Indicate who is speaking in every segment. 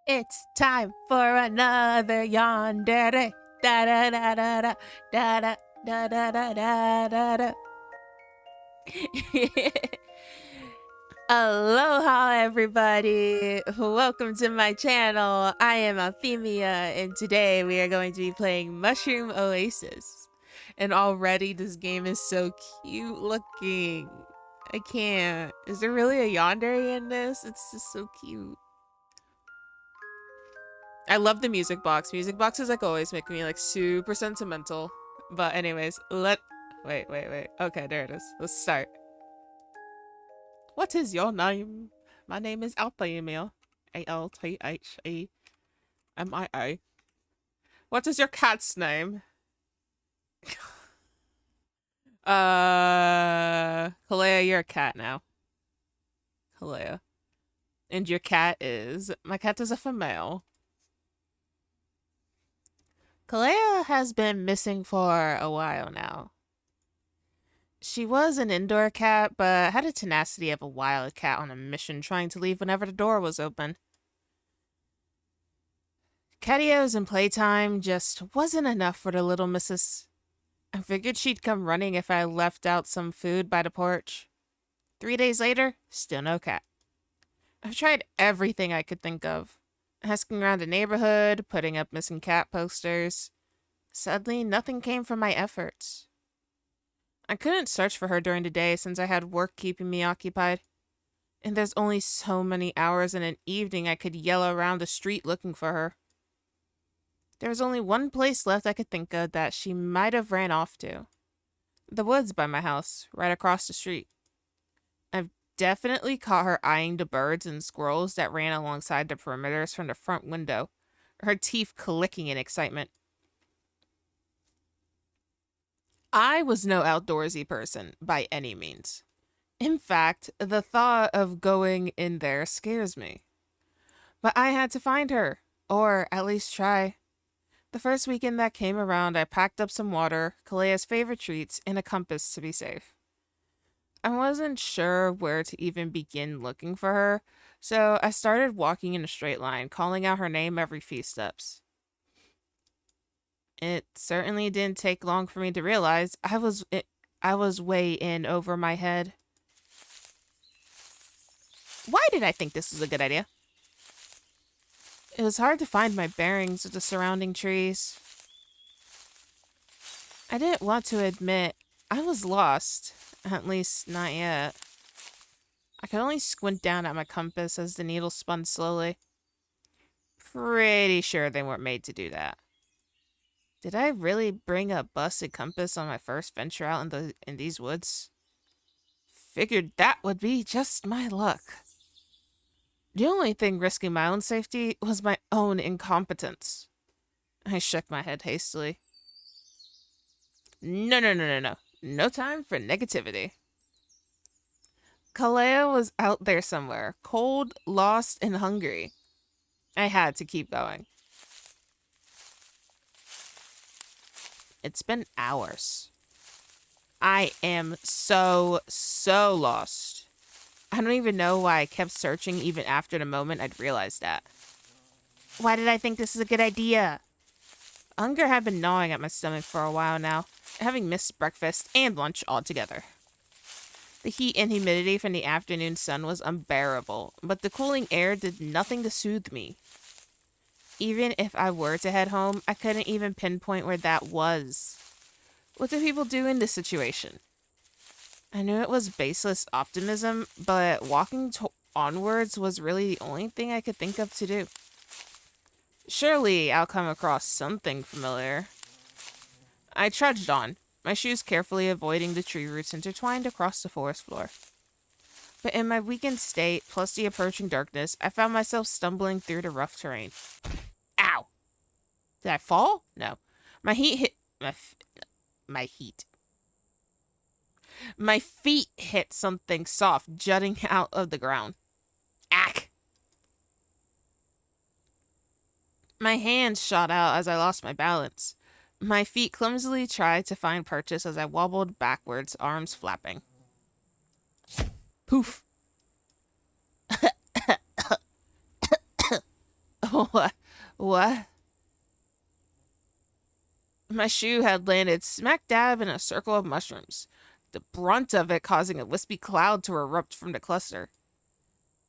Speaker 1: It's time for another Yandere. Da da da da da da da da da da da da da. Aloha, everybody. Welcome to my channel. I am Althemia, and today we are going to be playing Mushroom Oasis. And already this game is so cute looking. I can't. Is there really a yandere in this? It's just so cute. I love the music box. Music boxes like always make me like super sentimental. But anyways, wait. Okay, there it is. Let's start. What is your name? My name is Althemia. Althemia. What is your cat's name? Kalea, you're a cat now. Kalea. And your cat is... My cat is a female. Kalea has been missing for a while now. She was an indoor cat, but had a tenacity of a wild cat on a mission, trying to leave whenever the door was open. Catios and playtime just wasn't enough for the little missus. I figured she'd come running if I left out some food by the porch. 3 days later, still no cat. I've tried everything I could think of. Asking around the neighborhood, putting up missing cat posters. Sadly, nothing came from my efforts. I couldn't search for her during the day since I had work keeping me occupied. And there's only so many hours in an evening I could yell around the street looking for her. There was only one place left I could think of that she might have ran off to. The woods by my house, right across the street. I've definitely caught her eyeing the birds and squirrels that ran alongside the perimeters from the front window, her teeth clicking in excitement. I was no outdoorsy person by any means. In fact, the thought of going in there scares me. But I had to find her, or at least try. The first weekend that came around, I packed up some water, Kalea's favorite treats, and a compass to be safe. I wasn't sure where to even begin looking for her, so I started walking in a straight line, calling out her name every few steps. It certainly didn't take long for me to realize I was way in over my head. Why did I think this was a good idea? It was hard to find my bearings with the surrounding trees. I didn't want to admit I was lost, at least not yet. I could only squint down at my compass as the needle spun slowly. Pretty sure they weren't made to do that. Did I really bring a busted compass on my first venture out in these woods? Figured that would be just my luck. The only thing risking my own safety was my own incompetence. I shook my head hastily. No. No time for negativity. Kalea was out there somewhere, cold, lost, and hungry. I had to keep going. It's been hours. I am so lost. I don't even know why I kept searching even after the moment I'd realized that. Why did I think this is a good idea? Hunger had been gnawing at my stomach for a while now, having missed breakfast and lunch altogether. The heat and humidity from the afternoon sun was unbearable, but the cooling air did nothing to soothe me. Even if I were to head home, I couldn't even pinpoint where that was. What do people do in this situation? I knew it was baseless optimism, but walking onwards was really the only thing I could think of to do. Surely I'll come across something familiar. I trudged on, my shoes carefully avoiding the tree roots intertwined across the forest floor. But in my weakened state, plus the approaching darkness, I found myself stumbling through the rough terrain. Ow! Did I fall? No. My feet hit something soft jutting out of the ground. Ack! My hands shot out as I lost my balance. My feet clumsily tried to find purchase as I wobbled backwards, arms flapping. Poof! What? My shoe had landed smack dab in a circle of mushrooms, the brunt of it causing a wispy cloud to erupt from the cluster.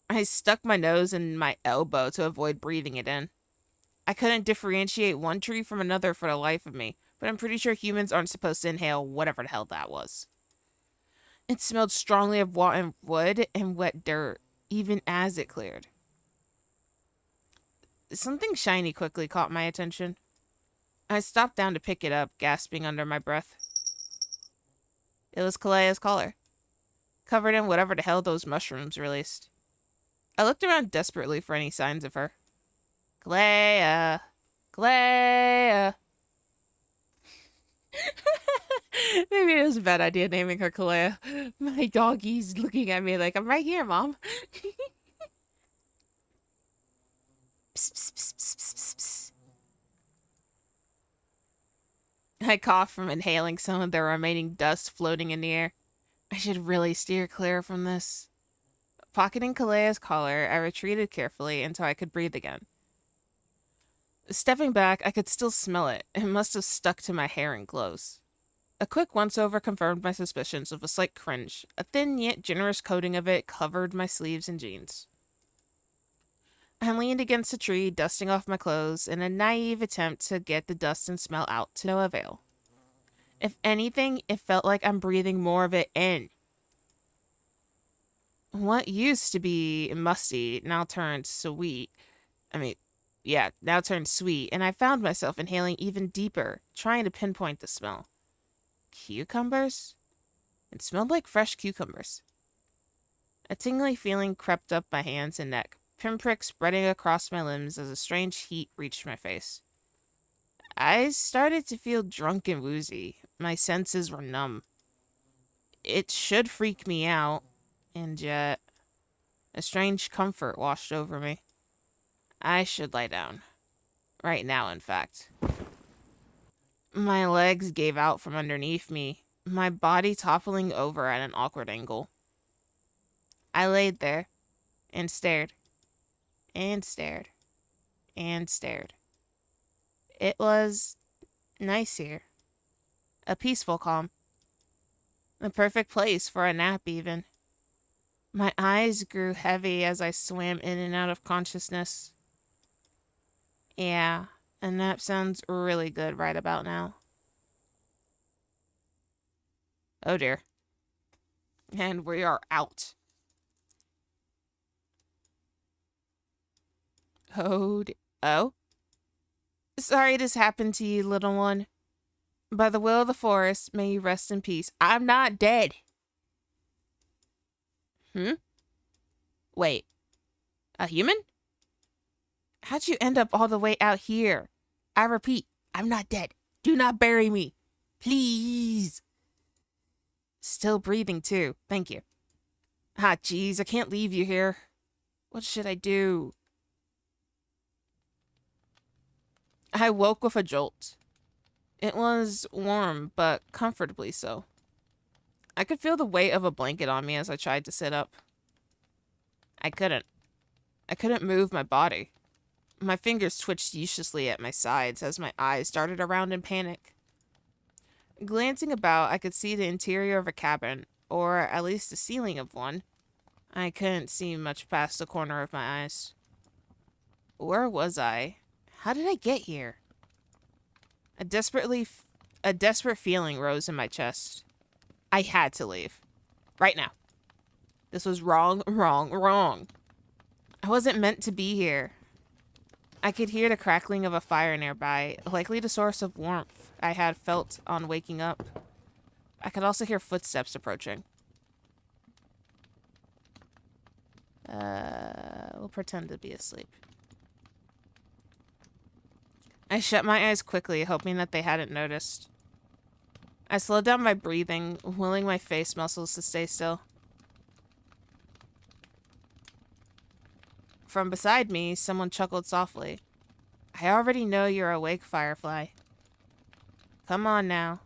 Speaker 1: I stuck my nose in my elbow to avoid breathing it in. I couldn't differentiate one tree from another for the life of me, but I'm pretty sure humans aren't supposed to inhale whatever the hell that was. It smelled strongly of rotten wood and wet dirt, even as it cleared. Something shiny quickly caught my attention. I stopped down to pick it up, gasping under my breath. It was Kalea's collar, covered in whatever the hell those mushrooms released. I looked around desperately for any signs of her. Kalea! Kalea! Maybe it was a bad idea naming her Kalea. My doggy's looking at me like, I'm right here, Mom. Psst, psst, psst, psst, psst, psst. I coughed from inhaling some of the remaining dust floating in the air. I should really steer clear from this. Pocketing Kalea's collar, I retreated carefully until I could breathe again. Stepping back, I could still smell it. It must have stuck to my hair and clothes. A quick once-over confirmed my suspicions with a slight cringe. A thin yet generous coating of it covered my sleeves and jeans. I leaned against a tree, dusting off my clothes, in a naive attempt to get the dust and smell out to no avail. If anything, it felt like I'm breathing more of it in. What used to be musty now turned sweet. Now turned sweet, and I found myself inhaling even deeper, trying to pinpoint the smell. Cucumbers? It smelled like fresh cucumbers. A tingly feeling crept up my hands and neck, pinpricks spreading across my limbs as a strange heat reached my face. I started to feel drunk and woozy. My senses were numb. It should freak me out, and yet a strange comfort washed over me. I should lie down. Right now, in fact. My legs gave out from underneath me, my body toppling over at an awkward angle. I laid there and stared and stared and stared. It was nice here. A peaceful calm. The perfect place for a nap, even. My eyes grew heavy as I swam in and out of consciousness. Yeah, a nap sounds really good right about now. Oh dear. And we are out. Oh? Sorry this happened to you, little one. By the will of the forest, may you rest in peace. I'm not dead. Wait. A human? How'd you end up all the way out here? I repeat, I'm not dead. Do not bury me. Please. Still breathing, too. Thank you. Ah, jeez, I can't leave you here. What should I do? I woke with a jolt. It was warm, but comfortably so. I could feel the weight of a blanket on me as I tried to sit up. I couldn't. I couldn't move my body. My fingers twitched uselessly at my sides as my eyes darted around in panic. Glancing about, I could see the interior of a cabin, or at least the ceiling of one. I couldn't see much past the corner of my eyes. Where was I? How did I get here? A desperate feeling rose in my chest. I had to leave. Right now. This was wrong, wrong, wrong. I wasn't meant to be here. I could hear the crackling of a fire nearby, likely the source of warmth I had felt on waking up. I could also hear footsteps approaching. We'll pretend to be asleep. I shut my eyes quickly, hoping that they hadn't noticed. I slowed down my breathing, willing my face muscles to stay still. From beside me, someone chuckled softly. I already know you're awake, Firefly. Come on now.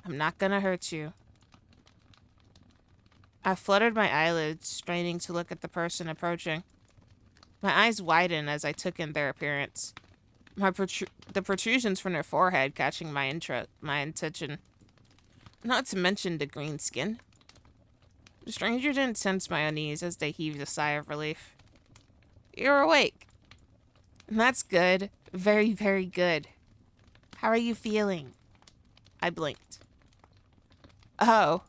Speaker 1: I'm not gonna hurt you. I fluttered my eyelids, straining to look at the person approaching. My eyes widened as I took in their appearance. The protrusions from their forehead catching my attention. Not to mention the green skin. The stranger didn't sense my unease as they heaved a sigh of relief. You're awake. That's good. Very, very good. How are you feeling? I blinked. Oh.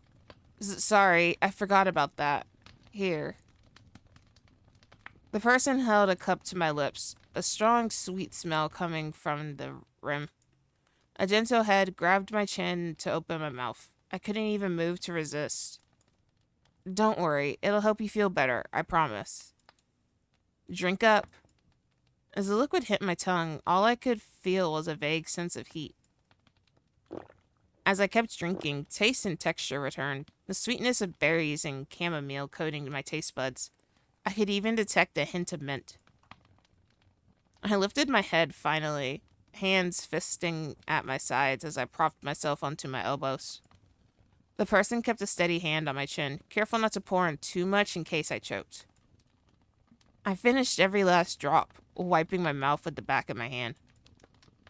Speaker 1: Sorry, I forgot about that. Here. The person held a cup to my lips, a strong, sweet smell coming from the rim. A gentle head grabbed my chin to open my mouth. I couldn't even move to resist. Don't worry, it'll help you feel better, I promise. Drink up. As the liquid hit my tongue, all I could feel was a vague sense of heat. As I kept drinking, taste and texture returned, the sweetness of berries and chamomile coating my taste buds. I could even detect a hint of mint. I lifted my head finally, hands fisting at my sides as I propped myself onto my elbows. The person kept a steady hand on my chin, careful not to pour in too much in case I choked. I finished every last drop, wiping my mouth with the back of my hand.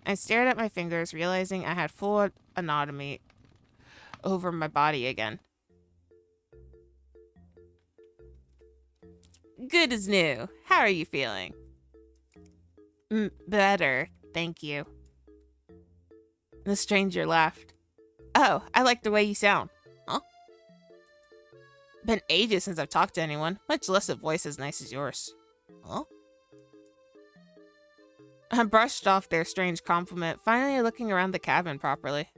Speaker 1: I stared at my fingers, realizing I had full autonomy over my body again. Good as new. How are you feeling? Better, thank you. The stranger laughed. Oh, I like the way you sound. Huh? Been ages since I've talked to anyone, much less a voice as nice as yours. Huh? I brushed off their strange compliment, finally looking around the cabin properly.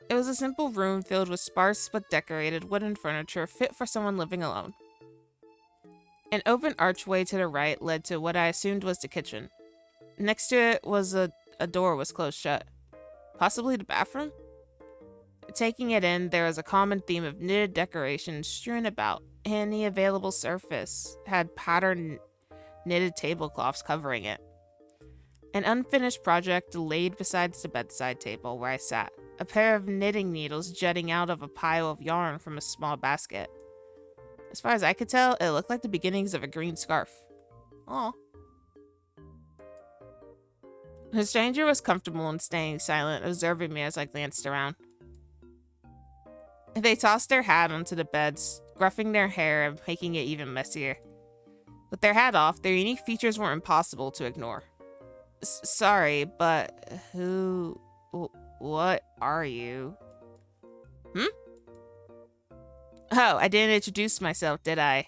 Speaker 1: It was a simple room filled with sparse but decorated wooden furniture fit for someone living alone. An open archway to the right led to what I assumed was the kitchen. Next to it was a door was closed shut. Possibly the bathroom? Taking it in, there was a common theme of knitted decorations strewn about. Any available surface had patterned knitted tablecloths covering it. An unfinished project laid beside the bedside table where I sat, a pair of knitting needles jutting out of a pile of yarn from a small basket. As far as I could tell, it looked like the beginnings of a green scarf. Aw. The stranger was comfortable in staying silent, observing me as I glanced around. They tossed their hat onto the bed, scruffing their hair and making it even messier. With their hat off, their unique features were impossible to ignore. Sorry, but what are you? Oh, I didn't introduce myself, did I?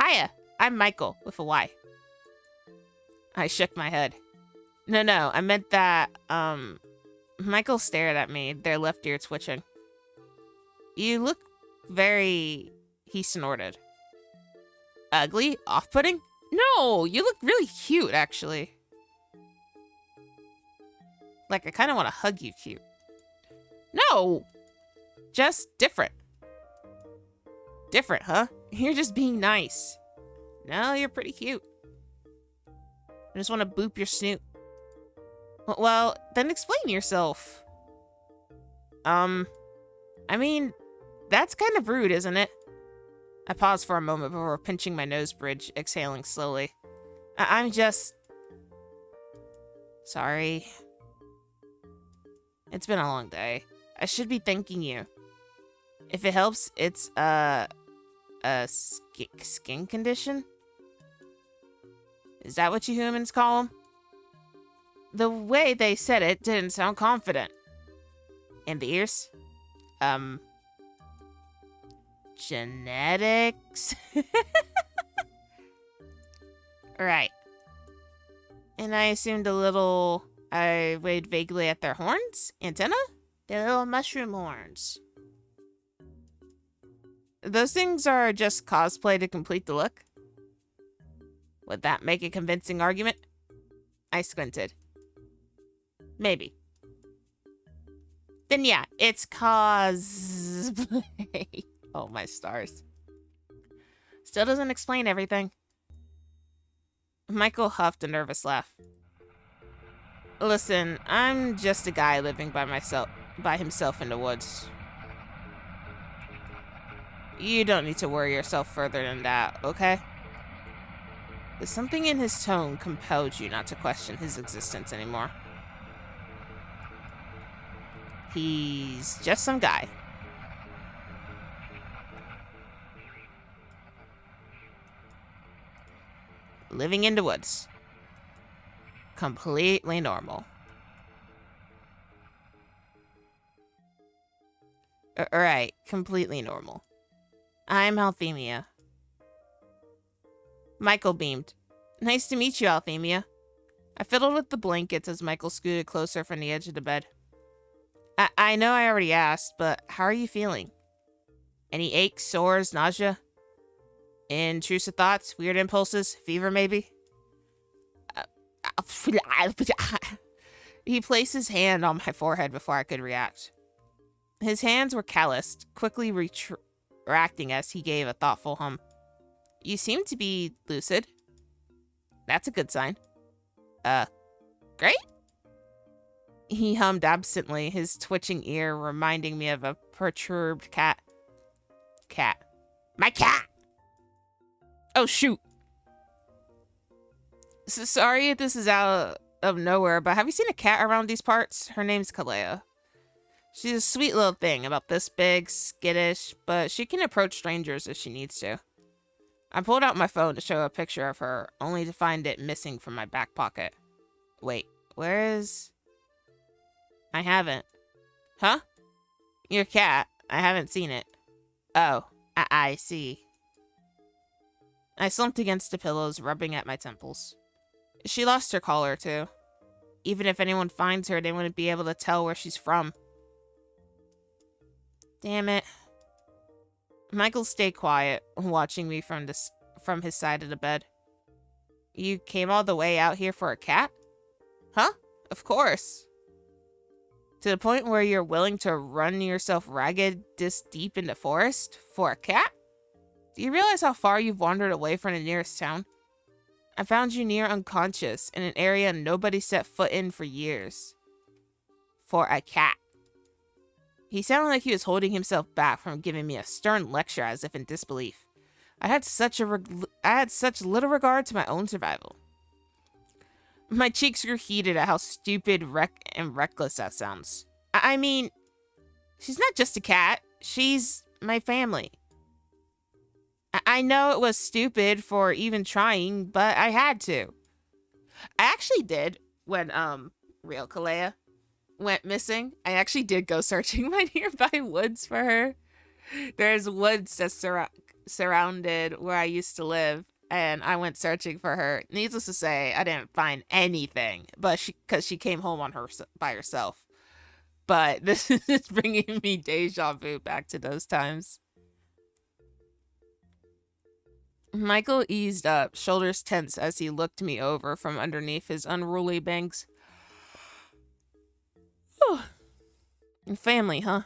Speaker 1: Hiya, I'm Michael, with a Y. I shook my head. No, I meant that, Michael stared at me, their left ear twitching. You look very... He snorted. Ugly? Off-putting? No, you look really cute, actually. Like, I kind of want to hug you cute. No! Just different. Different, huh? You're just being nice. No, you're pretty cute. I just want to boop your snoot. Well, then explain yourself. I mean, that's kind of rude, isn't it? I paused for a moment before pinching my nose bridge, exhaling slowly. I'm just... Sorry. It's been a long day. I should be thanking you. If it helps, it's, a skin condition? Is that what you humans call them? The way they said it didn't sound confident. And the ears? Genetics? Right. And I assumed I waved vaguely at their horns? Antenna? Their little mushroom horns. Those things are just cosplay to complete the look? Would that make a convincing argument? I squinted. Maybe. Then yeah, it's cosplay. Oh, my stars. Still doesn't explain everything. Michael huffed a nervous laugh. Listen, I'm just a guy living by himself in the woods. You don't need to worry yourself further than that, okay? but something in his tone compelled you not to question his existence anymore. He's just some guy. Living in the woods. Completely normal. Alright, completely normal. I'm Althemia. Michael beamed. Nice to meet you, Althemia. I fiddled with the blankets as Michael scooted closer from the edge of the bed. I know I already asked, but how are you feeling? Any aches, sores, nausea? Intrusive thoughts, weird impulses, fever maybe? He placed his hand on my forehead before I could react. His hands were calloused, quickly retracting as he gave a thoughtful hum. You seem to be lucid. That's a good sign. Great? He hummed absently, his twitching ear reminding me of a perturbed cat. Cat. My cat! Oh, shoot. So sorry if this is out of nowhere, but have you seen a cat around these parts? Her name's Kalea. She's a sweet little thing, about this big, skittish, but she can approach strangers if she needs to. I pulled out my phone to show a picture of her, only to find it missing from my back pocket. Wait, where is... I haven't. Huh? Your cat. I haven't seen it. Oh, I see. I slumped against the pillows, rubbing at my temples. She lost her collar, too. Even if anyone finds her, they wouldn't be able to tell where she's from. Damn it. Michael stayed quiet, watching me from his side of the bed. You came all the way out here for a cat? Huh? Of course. To the point where you're willing to run yourself ragged this deep in the forest for a cat? Do you realize how far you've wandered away from the nearest town? I found you near unconscious in an area nobody set foot in for years. For a cat. He sounded like he was holding himself back from giving me a stern lecture as if in disbelief. I had such little regard to my own survival. My cheeks grew heated at how stupid and reckless that sounds. I mean, she's not just a cat. She's my family. I know it was stupid for even trying, but I had to. I actually did when, real Kalea went missing. I actually did go searching my nearby woods for her. There's woods that surrounded where I used to live, and I went searching for her. Needless to say, I didn't find anything, but because she came home by herself. But this is bringing me deja vu back to those times. Michael eased up, shoulders tense as he looked me over from underneath his unruly bangs. Family, huh?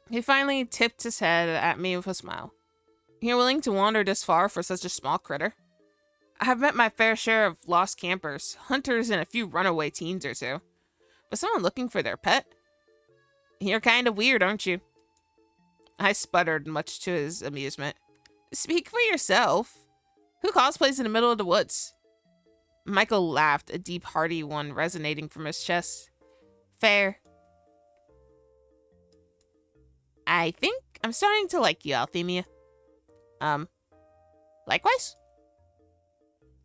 Speaker 1: He finally tipped his head at me with a smile. You're willing to wander this far for such a small critter? I've met my fair share of lost campers, hunters, and a few runaway teens or two. But someone looking for their pet? You're kind of weird, aren't you? I sputtered, much to his amusement. Speak for yourself. Who cosplays in the middle of the woods? Michael laughed, a deep, hearty one resonating from his chest. Fair. I think I'm starting to like you, Althemia. Likewise?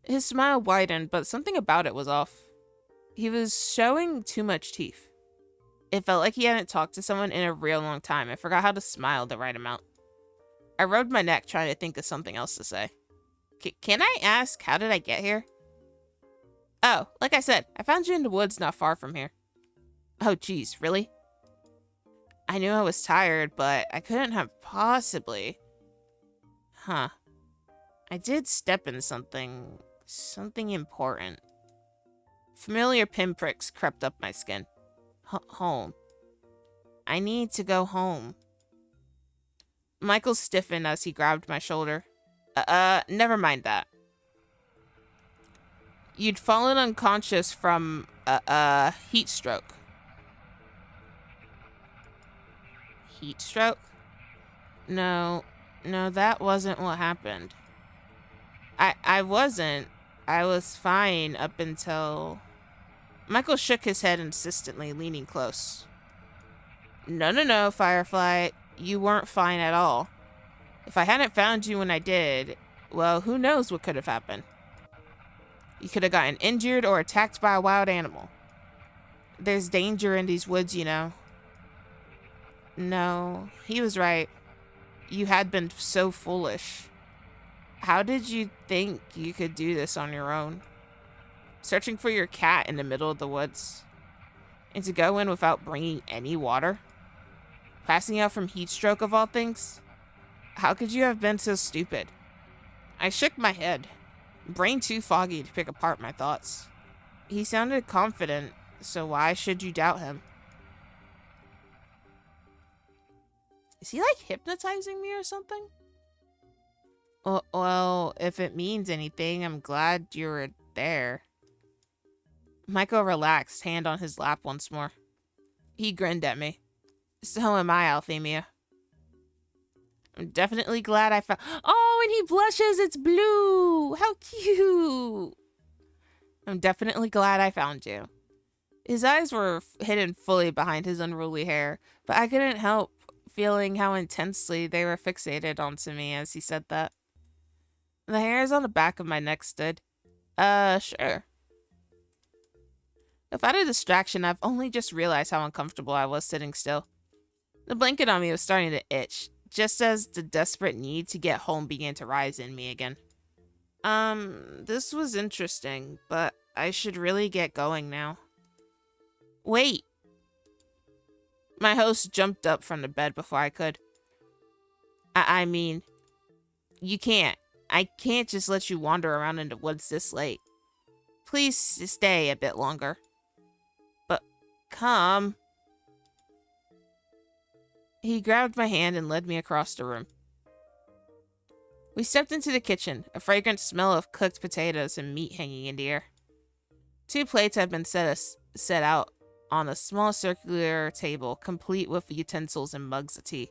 Speaker 1: His smile widened, but something about it was off. He was showing too much teeth. It felt like he hadn't talked to someone in a real long time and forgot how to smile the right amount. I rubbed my neck trying to think of something else to say. Can I ask, how did I get here? Oh, like I said, I found you in the woods not far from here. Oh, geez, really? I knew I was tired, but I couldn't have possibly... Huh. I did step in something important. Familiar pinpricks crept up my skin. Home. I need to go home. Michael stiffened as he grabbed my shoulder. Never mind that. You'd fallen unconscious from a heat stroke. Heat stroke? No, No, that wasn't what happened. I wasn't. I was fine up until... Michael shook his head insistently, leaning close. No, no, no, Firefly. You weren't fine at all. If I hadn't found you when I did, well, who knows what could have happened. You could have gotten injured or attacked by a wild animal. There's danger in these woods, you know. No, he was right. You had been so foolish. How did you think you could do this on your own? Searching for your cat in the middle of the woods? And to go in without bringing any water? Passing out from heat stroke of all things? How could you have been so stupid? I shook my head, brain too foggy to pick apart my thoughts. He sounded confident, so why should you doubt him? Is he like hypnotizing me or something? Well, if it means anything, I'm glad you were there. Michael relaxed, hand on his lap once more. He grinned at me. So am I, Althemia. I'm definitely glad I found... Oh, and he blushes! It's blue! How cute! I'm definitely glad I found you. His eyes were hidden fully behind his unruly hair, but I couldn't help feeling how intensely they were fixated onto me as he said that. The hairs on the back of my neck stood. Sure. Without a distraction, I've only just realized how uncomfortable I was sitting still. The blanket on me was starting to itch, just as the desperate need to get home began to rise in me again. This was interesting, but I should really get going now. Wait! My host jumped up from the bed before I could. I mean, you can't. I can't just let you wander around in the woods this late. Please stay a bit longer. But come. He grabbed my hand and led me across the room. We stepped into the kitchen, a fragrant smell of cooked potatoes and meat hanging in the air. 2 plates had been set out on a small circular table, complete with utensils and mugs of tea.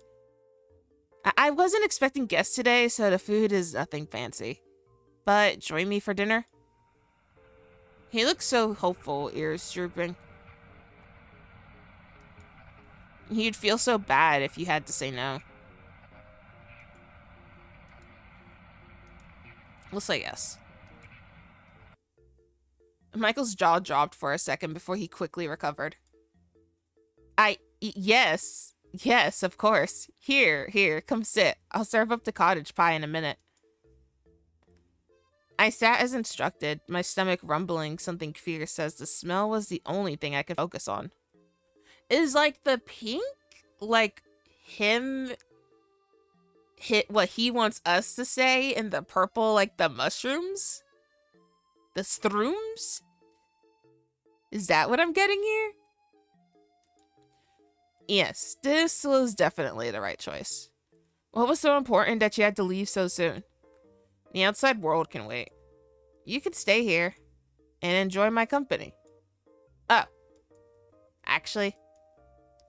Speaker 1: I wasn't expecting guests today, so the food is nothing fancy. But join me for dinner? He looked so hopeful, ears drooping. You'd feel so bad if you had to say no. We'll say yes. Michael's jaw dropped for a second before he quickly recovered. Yes. Yes, of course. Here, come sit. I'll serve up the cottage pie in a minute. I sat as instructed, my stomach rumbling something fierce as the smell was the only thing I could focus on. Is like the pink, like him hit what he wants us to say, and the purple, like the mushrooms? The strooms? Is that what I'm getting here? Yes, this was definitely the right choice. What was so important that you had to leave so soon? The outside world can wait. You could stay here and enjoy my company. Oh, actually,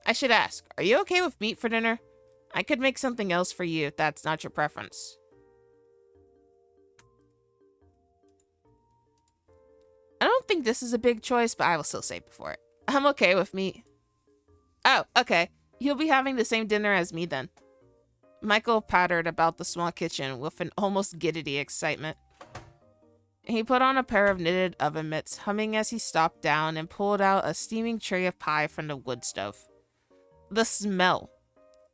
Speaker 1: I should ask, are you okay with meat for dinner? I could make something else for you if that's not your preference. I don't think this is a big choice, but I will still say before it. I'm okay with meat. Oh, okay. You'll be having the same dinner as me then. Michael pattered about the small kitchen with an almost giddity excitement. He put on a pair of knitted oven mitts, humming as he stopped down and pulled out a steaming tray of pie from the wood stove. The smell.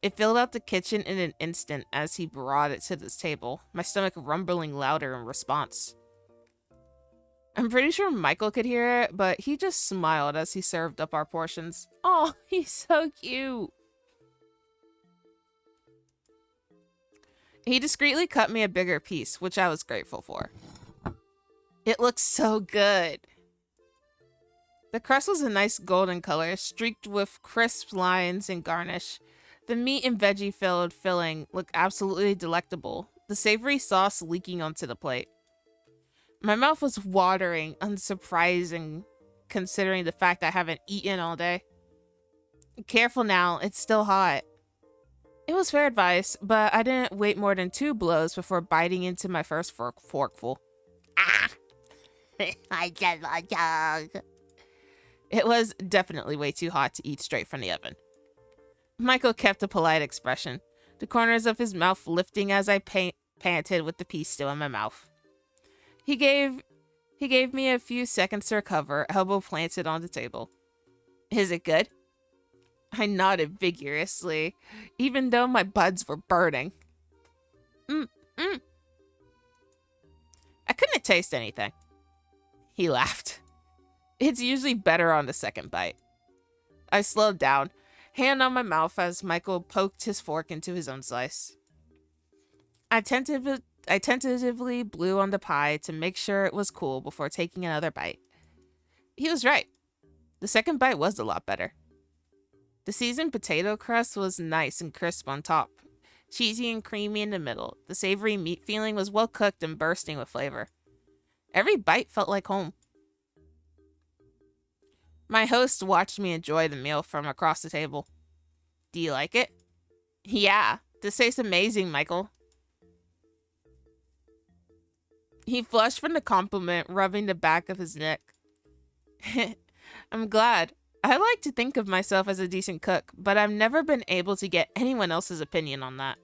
Speaker 1: It filled out the kitchen in an instant as he brought it to this table, my stomach rumbling louder in response. I'm pretty sure Michael could hear it, but he just smiled as he served up our portions. Oh, he's so cute. He discreetly cut me a bigger piece, which I was grateful for. It looks so good. The crust was a nice golden color, streaked with crisp lines and garnish. The meat and veggie-filled filling looked absolutely delectable, the savory sauce leaking onto the plate. My mouth was watering, unsurprising, considering the fact I haven't eaten all day. Careful now, it's still hot. It was fair advice, but I didn't wait more than 2 blows before biting into my first forkful.
Speaker 2: Ah! I just want to.
Speaker 1: It was definitely way too hot to eat straight from the oven. Michael kept a polite expression, the corners of his mouth lifting as I panted with the piece still in my mouth. He gave me a few seconds to recover, elbow planted on the table. Is it good? I nodded vigorously, even though my buds were burning. Mm, mm. I couldn't taste anything. He laughed. It's usually better on the second bite. I slowed down, hand on my mouth as Michael poked his fork into his own slice. I tentatively blew on the pie to make sure it was cool before taking another bite. He was right. The second bite was a lot better. The seasoned potato crust was nice and crisp on top, cheesy and creamy in the middle. The savory meat feeling was well cooked and bursting with flavor. Every bite felt like home. My host watched me enjoy the meal from across the table. Do you like it? Yeah, this tastes amazing, Michael. He flushed from the compliment, rubbing the back of his neck. I'm glad. I like to think of myself as a decent cook, but I've never been able to get anyone else's opinion on that.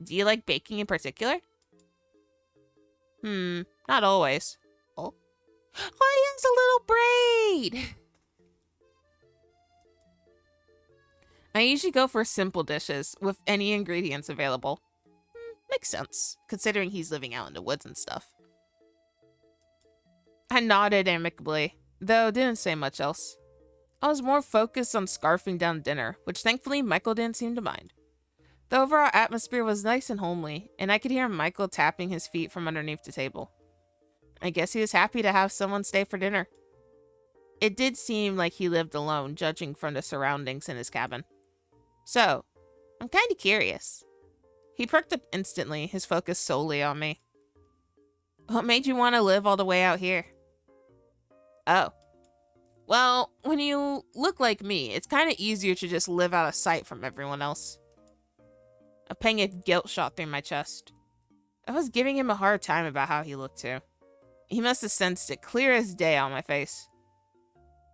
Speaker 1: Do you like baking in particular? Not always.
Speaker 2: Oh, it's a little braid.
Speaker 1: I usually go for simple dishes with any ingredients available.
Speaker 2: Makes sense, considering he's living out in the woods and stuff.
Speaker 1: I nodded amicably, though didn't say much else. I was more focused on scarfing down dinner, which thankfully Michael didn't seem to mind. The overall atmosphere was nice and homely, and I could hear Michael tapping his feet from underneath the table. I guess he was happy to have someone stay for dinner. It did seem like he lived alone, judging from the surroundings in his cabin. So, I'm kind of curious. He perked up instantly, his focus solely on me. What made you want to live all the way out here? Oh. Well, when you look like me, it's kind of easier to just live out of sight from everyone else. A pang of guilt shot through my chest. I was giving him a hard time about how he looked too. He must have sensed it clear as day on my face.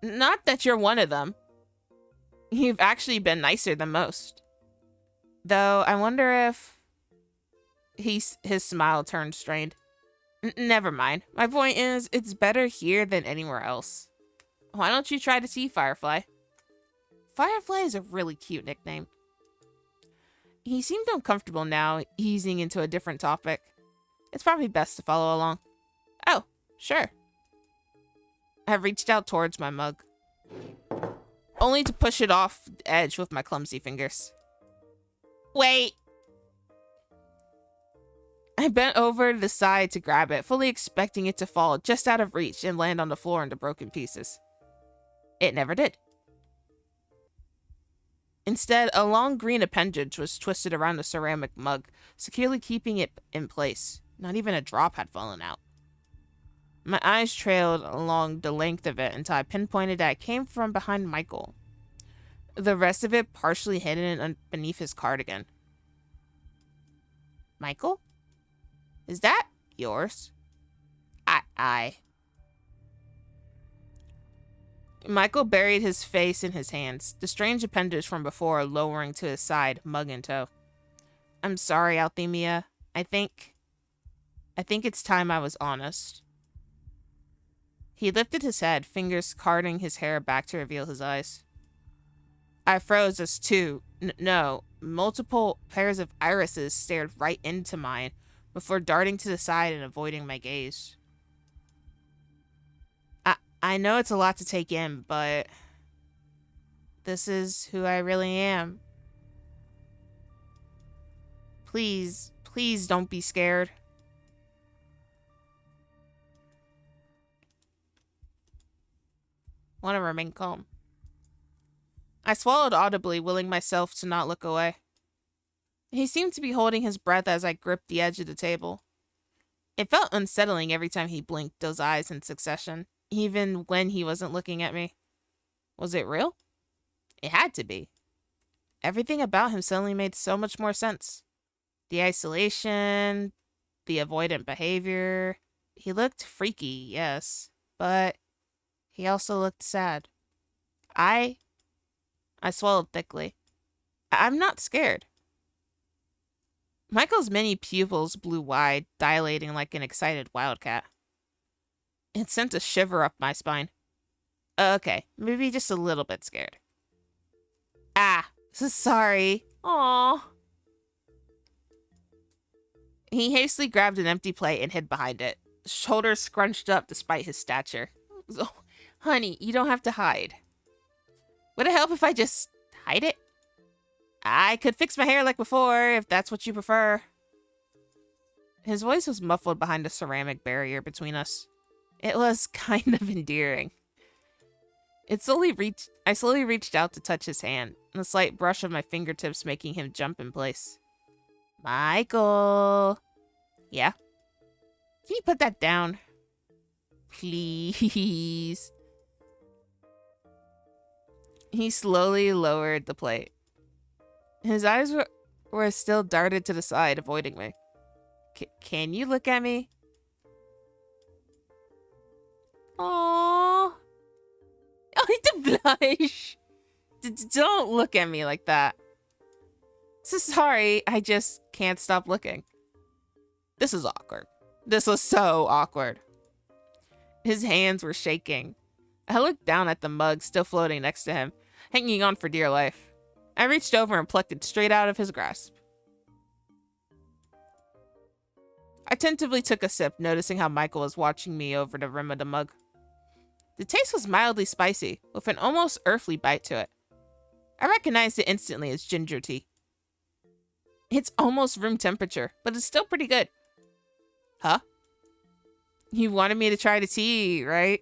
Speaker 1: Not that you're one of them. You've actually been nicer than most. Though, I wonder if... His smile turned strained. Never mind. My point is, it's better here than anywhere else. Why don't you try to see Firefly? Firefly is a really cute nickname. He seemed uncomfortable now, easing into a different topic. It's probably best to follow along. Oh, sure. I reached out towards my mug, only to push it off the edge with my clumsy fingers. Wait! I bent over to the side to grab it, fully expecting it to fall just out of reach and land on the floor into broken pieces. It never did. Instead, a long green appendage was twisted around the ceramic mug, securely keeping it in place. Not even a drop had fallen out. My eyes trailed along the length of it until I pinpointed that it came from behind Michael. The rest of it partially hidden beneath his cardigan. Michael? Is that yours? I. Michael buried his face in his hands, the strange appendage from before lowering to his side, mug in tow. I'm sorry, Althemia. I think it's time I was honest. He lifted his head, fingers carding his hair back to reveal his eyes. I froze as multiple pairs of irises stared right into mine before darting to the side and avoiding my gaze. I know it's a lot to take in, but this is who I really am. Please don't be scared. Want to remain calm. I swallowed audibly, willing myself to not look away. He seemed to be holding his breath as I gripped the edge of the table. It felt unsettling every time he blinked those eyes in succession, even when he wasn't looking at me. Was it real? It had to be. Everything about him suddenly made so much more sense. The isolation, the avoidant behavior. He looked freaky, yes, but he also looked sad. I swallowed thickly. I'm not scared. Michael's many pupils blew wide, dilating like an excited wildcat. It sent a shiver up my spine. Okay, maybe just a little bit scared. Ah, sorry. Aww. He hastily grabbed an empty plate and hid behind it, shoulders scrunched up despite his stature. Oh, honey, you don't have to hide. Would it help if I just hide it? I could fix my hair like before, if that's what you prefer. His voice was muffled behind a ceramic barrier between us. It was kind of endearing. I slowly reached out to touch his hand, a slight brush of my fingertips making him jump in place. Michael. Yeah? Can you put that down? Please. He slowly lowered the plate. His eyes were still darted to the side, avoiding me. Can you look at me? Aww. Oh, the blush. Don't look at me like that. So sorry, I just can't stop looking. This is awkward. This was so awkward. His hands were shaking. I looked down at the mug still floating next to him, hanging on for dear life. I reached over and plucked it straight out of his grasp. I tentatively took a sip, noticing how Michael was watching me over the rim of the mug. The taste was mildly spicy, with an almost earthly bite to it. I recognized it instantly as ginger tea. It's almost room temperature, but it's still pretty good. Huh? You wanted me to try the tea, right?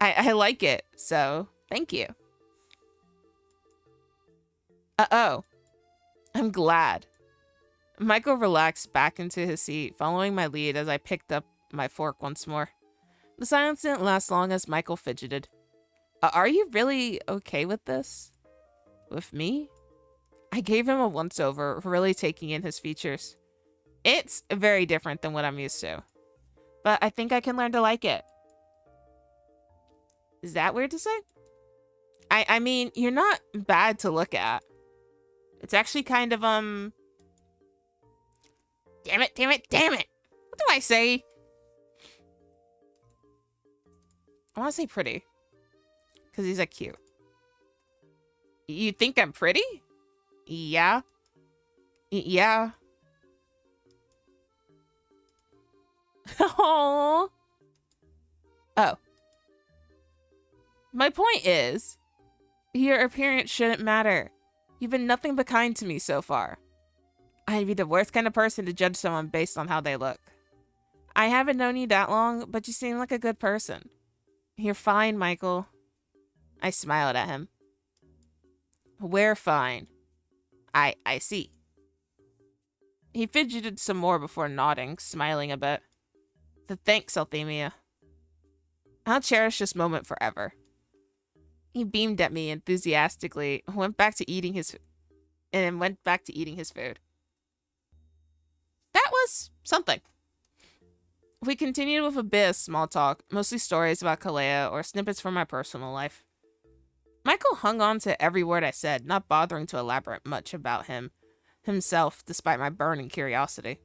Speaker 1: I like it, so thank you. Uh-oh. I'm glad. Michael relaxed back into his seat, following my lead as I picked up my fork once more. The silence didn't last long as Michael fidgeted. Are you really okay with this? With me? I gave him a once-over, really taking in his features. It's very different than what I'm used to, but I think I can learn to like it. Is that weird to say? I mean, you're not bad to look at. It's actually kind of, Damn it, damn it, damn it! What do I say? I want to say pretty. Because he's, like, cute. You think I'm pretty? Yeah. Yeah. Aww. Oh. My point is, your appearance shouldn't matter. You've been nothing but kind to me so far. I'd be the worst kind of person to judge someone based on how they look. I haven't known you that long, but you seem like a good person. You're fine, Michael. I smiled at him. We're fine. I see. He fidgeted some more before nodding, smiling a bit. Thanks, Althemia. I'll cherish this moment forever. He beamed at me enthusiastically, went back to eating his food. That was something. We continued with a bit of small talk, mostly stories about Kalea or snippets from my personal life. Michael hung on to every word I said, not bothering to elaborate much about himself, despite my burning curiosity.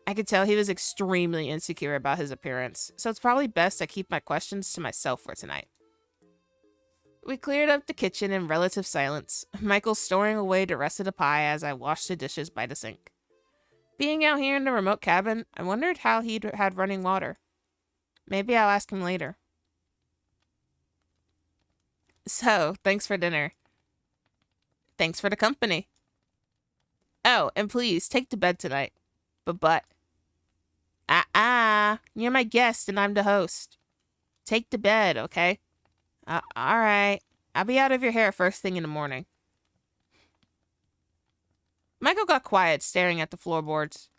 Speaker 1: I could tell he was extremely insecure about his appearance, so it's probably best I keep my questions to myself for tonight. We cleared up the kitchen in relative silence, Michael storing away the rest of the pie as I washed the dishes by the sink. Being out here in the remote cabin, I wondered how he'd had running water. Maybe I'll ask him later. So, thanks for dinner. Thanks for the company. Oh, and please, take to bed tonight. But. You're my guest and I'm the host. Take to bed, okay? Alright. I'll be out of your hair first thing in the morning. Michael got quiet, staring at the floorboards.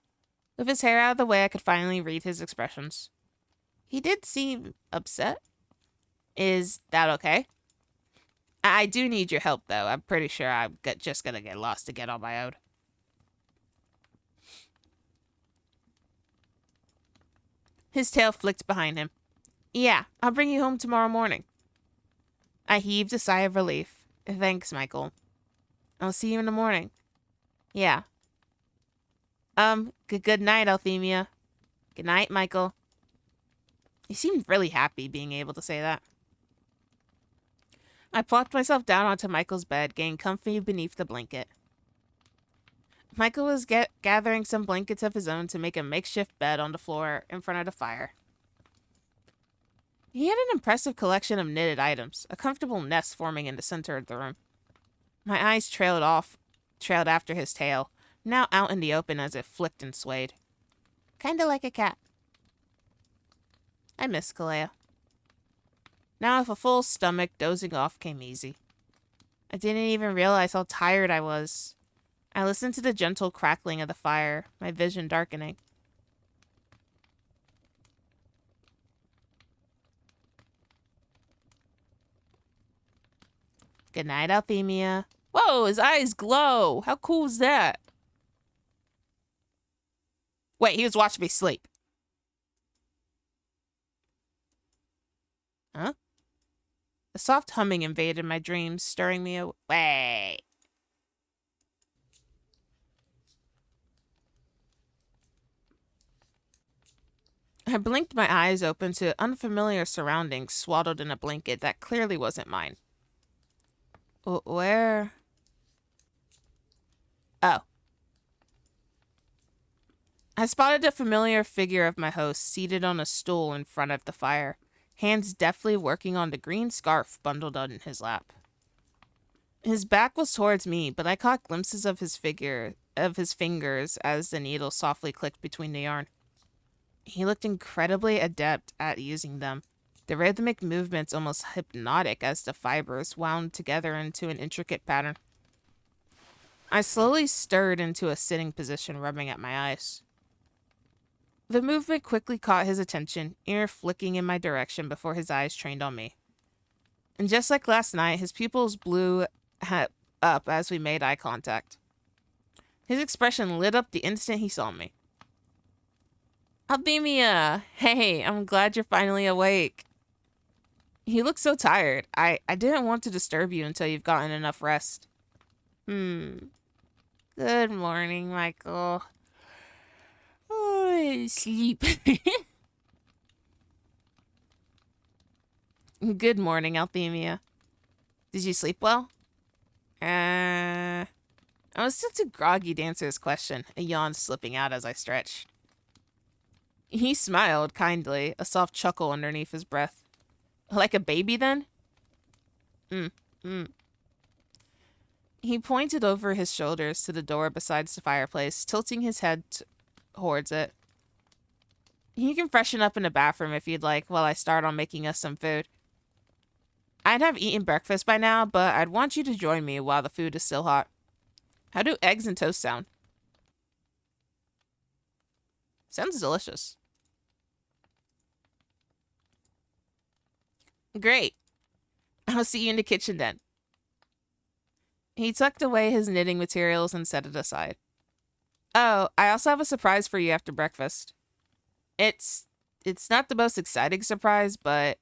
Speaker 1: With his hair out of the way, I could finally read his expressions. He did seem upset. Is that okay? I do need your help, though. I'm pretty sure I'm just gonna get lost again on my own. His tail flicked behind him. Yeah, I'll bring you home tomorrow morning. I heaved a sigh of relief. Thanks, Michael. I'll see you in the morning. Yeah. Good night, Althemia. Good night, Michael. He seemed really happy being able to say that. I plopped myself down onto Michael's bed, getting comfy beneath the blanket. Michael was gathering some blankets of his own to make a makeshift bed on the floor in front of the fire. He had an impressive collection of knitted items, a comfortable nest forming in the center of the room. My eyes trailed after his tail, now out in the open as it flicked and swayed. Kinda like a cat. I miss Kalea. Now with a full stomach, dozing off came easy. I didn't even realize how tired I was. I listened to the gentle crackling of the fire, my vision darkening. Good night, Althemia. Whoa, his eyes glow. How cool is that? Wait, he was watching me sleep. Huh? A soft humming invaded my dreams, stirring me away. I blinked my eyes open to unfamiliar surroundings swaddled in a blanket that clearly wasn't mine. Where? Oh. I spotted the familiar figure of my host seated on a stool in front of the fire, hands deftly working on the green scarf bundled on his lap. His back was towards me, but I caught glimpses of his fingers as the needle softly clicked between the yarn. He looked incredibly adept at using them, the rhythmic movements almost hypnotic as the fibers wound together into an intricate pattern. I slowly stirred into a sitting position, rubbing at my eyes. The movement quickly caught his attention, ear flicking in my direction before his eyes trained on me. And just like last night, his pupils blew up as we made eye contact. His expression lit up the instant he saw me. Althemia! Hey, I'm glad you're finally awake. He looked so tired. I didn't want to disturb you until you've gotten enough rest. Good morning, Michael. Oh, sleep. Good morning, Althemia. Did you sleep well? I was still too groggy to answer his question, a yawn slipping out as I stretched. He smiled kindly, a soft chuckle underneath his breath. Like a baby, then? He pointed over his shoulders to the door beside the fireplace, tilting his head towards it. You can freshen up in the bathroom if you'd like while I start on making us some food. I'd have eaten breakfast by now, but I'd want you to join me while the food is still hot. How do eggs and toast sound? Sounds delicious. Great. I'll see you in the kitchen then. He tucked away his knitting materials and set it aside. Oh, I also have a surprise for you after breakfast. It's not the most exciting surprise, but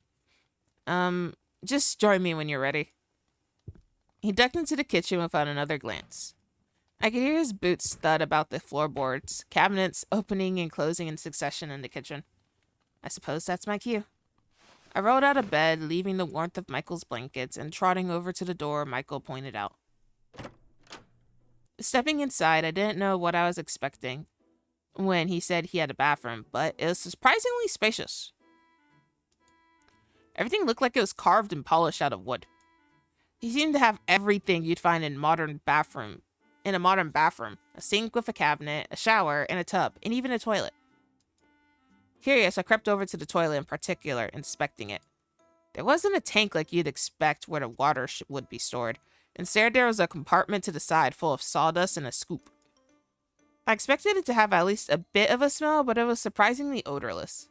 Speaker 1: just join me when you're ready. He ducked into the kitchen without another glance. I could hear his boots thud about the floorboards, cabinets opening and closing in succession in the kitchen. I suppose that's my cue. I rolled out of bed, leaving the warmth of Michael's blankets and trotting over to the door Michael pointed out. Stepping inside, I didn't know what I was expecting when he said he had a bathroom, but it was surprisingly spacious. Everything looked like it was carved and polished out of wood. He seemed to have everything you'd find in a modern bathroom. A sink with a cabinet, a shower, and a tub, and even a toilet. Curious, I crept over to the toilet in particular, inspecting it. There wasn't a tank like you'd expect where the water would be stored. Instead, there was a compartment to the side full of sawdust and a scoop. I expected it to have at least a bit of a smell, but it was surprisingly odorless.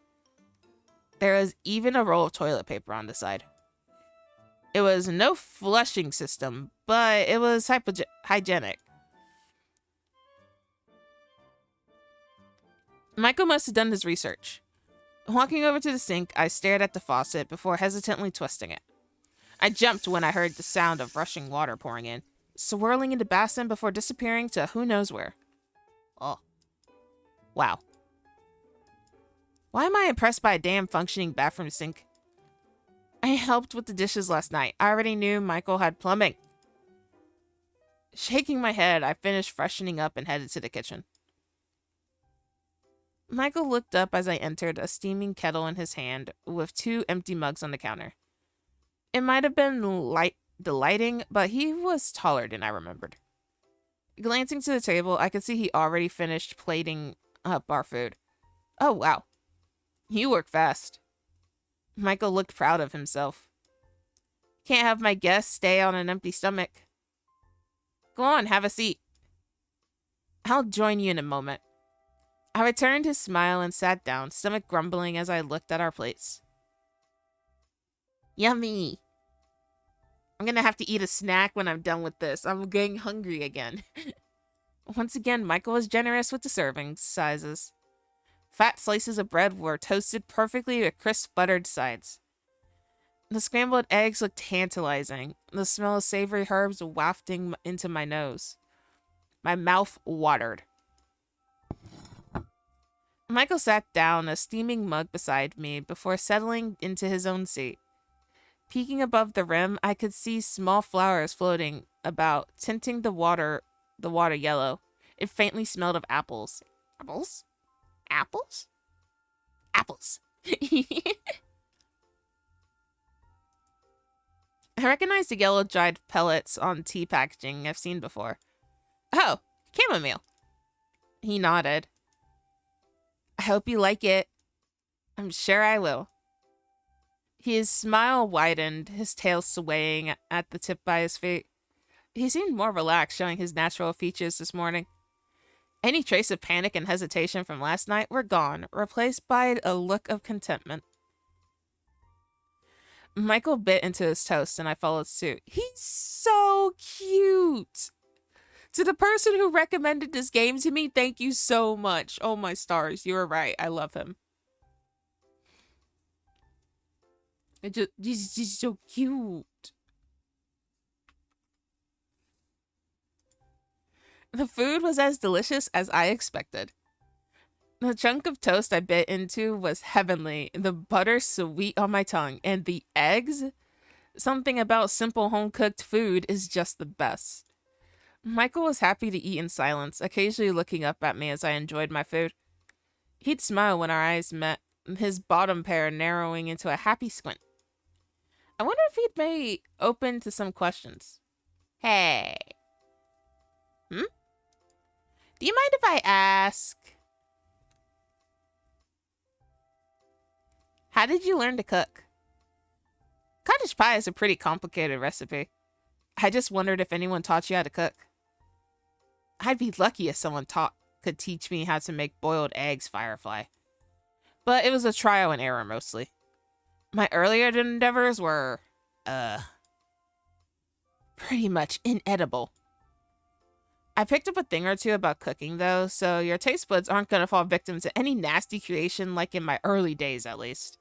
Speaker 1: There was even a roll of toilet paper on the side. It was no flushing system, but it was hygienic. Michael must have done his research. Walking over to the sink, I stared at the faucet before hesitantly twisting it. I jumped when I heard the sound of rushing water pouring in, swirling in the basin before disappearing to who knows where. Oh. Wow. Why am I impressed by a damn functioning bathroom sink? I helped with the dishes last night. I already knew Michael had plumbing. Shaking my head, I finished freshening up and headed to the kitchen. Michael looked up as I entered, a steaming kettle in his hand with 2 empty mugs on the counter. It might have been the lighting, but he was taller than I remembered. Glancing to the table, I could see he already finished plating up our food. Oh, wow. You work fast. Michael looked proud of himself. Can't have my guests stay on an empty stomach. Go on, have a seat. I'll join you in a moment. I returned his smile and sat down, stomach grumbling as I looked at our plates. Yummy. I'm gonna have to eat a snack when I'm done with this. I'm getting hungry again. Once again, Michael was generous with the serving sizes. Fat slices of bread were toasted perfectly with crisp buttered sides. The scrambled eggs looked tantalizing, the smell of savory herbs wafting into my nose. My mouth watered. Michael sat down, a steaming mug beside me, before settling into his own seat. Peeking above the rim, I could see small flowers floating about, tinting the water yellow. It faintly smelled of apples. Apples? Apples? Apples. I recognized the yellow dried pellets on tea packaging I've seen before. Oh, chamomile. He nodded. I hope you like it. I'm sure I will. His smile widened, his tail swaying at the tip by his feet. He seemed more relaxed, showing his natural features this morning. Any trace of panic and hesitation from last night were gone, replaced by a look of contentment. Michael bit into his toast and I followed suit. He's so cute! To the person who recommended this game to me, thank you so much. Oh my stars, you were right. I love him. He's just so cute. The food was as delicious as I expected. The chunk of toast I bit into was heavenly, the butter sweet on my tongue, and the eggs? Something about simple home-cooked food is just the best. Michael was happy to eat in silence, occasionally looking up at me as I enjoyed my food. He'd smile when our eyes met, his bottom pair narrowing into a happy squint. I wonder if he'd be open to some questions. Hey. Do you mind if I ask? How did you learn to cook? Cottage pie is a pretty complicated recipe. I just wondered if anyone taught you how to cook. I'd be lucky if someone could teach me how to make boiled eggs, Firefly. But it was a trial and error mostly. My earlier endeavors were, pretty much inedible. I picked up a thing or two about cooking though, so your taste buds aren't gonna fall victim to any nasty creation like in my early days at least.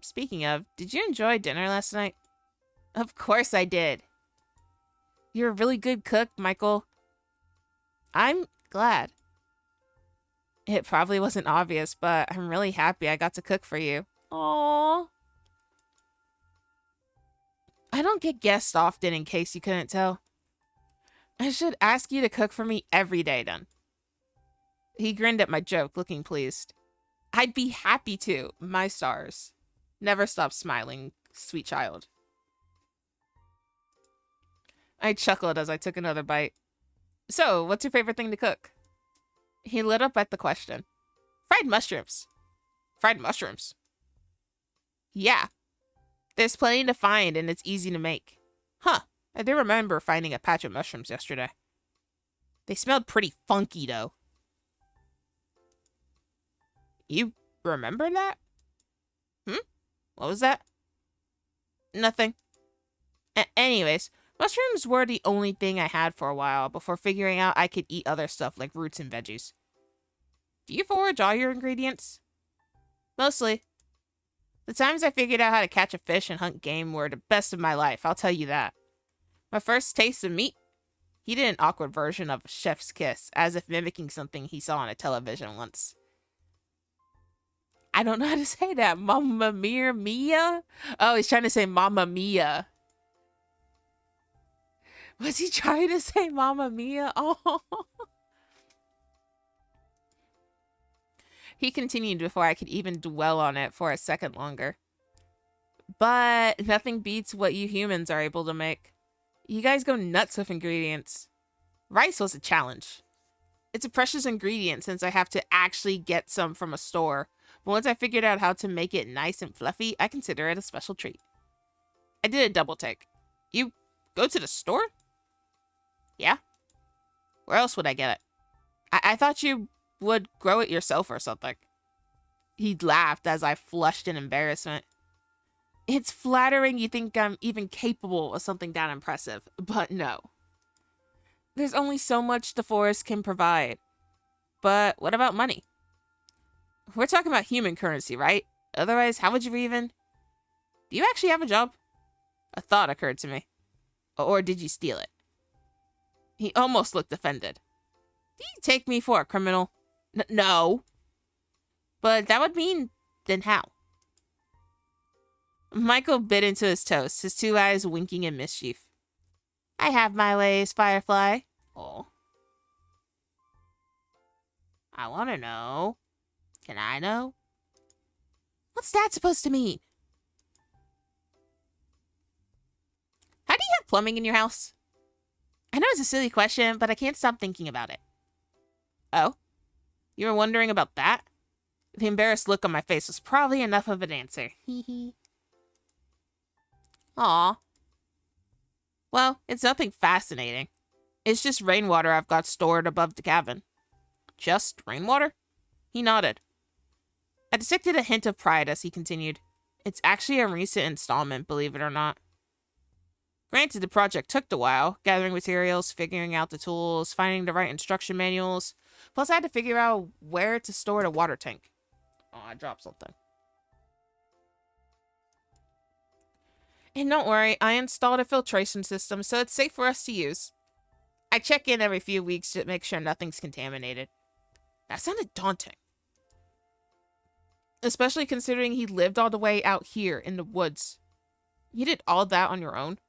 Speaker 1: Speaking of, did you enjoy dinner last night? Of course I did. You're a really good cook, Michael. I'm glad. It probably wasn't obvious, but I'm really happy I got to cook for you. Aww. I don't get guests often, in case you couldn't tell. I should ask you to cook for me every day then. He grinned at my joke, looking pleased. I'd be happy to, my stars. Never stop smiling, sweet child. I chuckled as I took another bite. So, what's your favorite thing to cook? He lit up at the question. Fried mushrooms. Fried mushrooms? Yeah. There's plenty to find and it's easy to make. Huh. I do remember finding a patch of mushrooms yesterday. They smelled pretty funky, though. You remember that? What was that? Nothing. Anyways, mushrooms were the only thing I had for a while before figuring out I could eat other stuff like roots and veggies. Do you forage all your ingredients? Mostly. The times I figured out how to catch a fish and hunt game were the best of my life, I'll tell you that. My first taste of meat? He did an awkward version of a chef's kiss, as if mimicking something he saw on a television once. I don't know how to say that. Mamma mia? Oh, he's trying to say Mamma Mia. Was he trying to say Mamma Mia? Oh. He continued before I could even dwell on it for a second longer. But nothing beats what you humans are able to make. You guys go nuts with ingredients. Rice was a challenge. It's a precious ingredient since I have to actually get some from a store. But once I figured out how to make it nice and fluffy, I consider it a special treat. I did a double take. You go to the store? Yeah. Where else would I get it? I thought you would grow it yourself or something. He laughed as I flushed in embarrassment. It's flattering you think I'm even capable of something that impressive, but no. There's only so much the forest can provide. But what about money? We're talking about human currency, right? Otherwise, how would you even... Do you actually have a job? A thought occurred to me. Or did you steal it? He almost looked offended. Do you take me for a criminal? No. But that would mean, then how? Michael bit into his toast, his two eyes winking in mischief. I have my ways, Firefly. Oh. I want to know. Can I know? What's that supposed to mean? How do you have plumbing in your house? I know it's a silly question, but I can't stop thinking about it. Oh? You were wondering about that? The embarrassed look on my face was probably enough of an answer. Hee hee. Aw. Well, it's nothing fascinating. It's just rainwater I've got stored above the cabin. Just rainwater? He nodded. I detected a hint of pride as he continued. It's actually a recent installment, believe it or not. Granted, the project took a while, gathering materials, figuring out the tools, finding the right instruction manuals. Plus, I had to figure out where to store the water tank. Oh, I dropped something. And don't worry, I installed a filtration system, so it's safe for us to use. I check in every few weeks to make sure nothing's contaminated. That sounded daunting. Especially considering he lived all the way out here in the woods. You did all that on your own?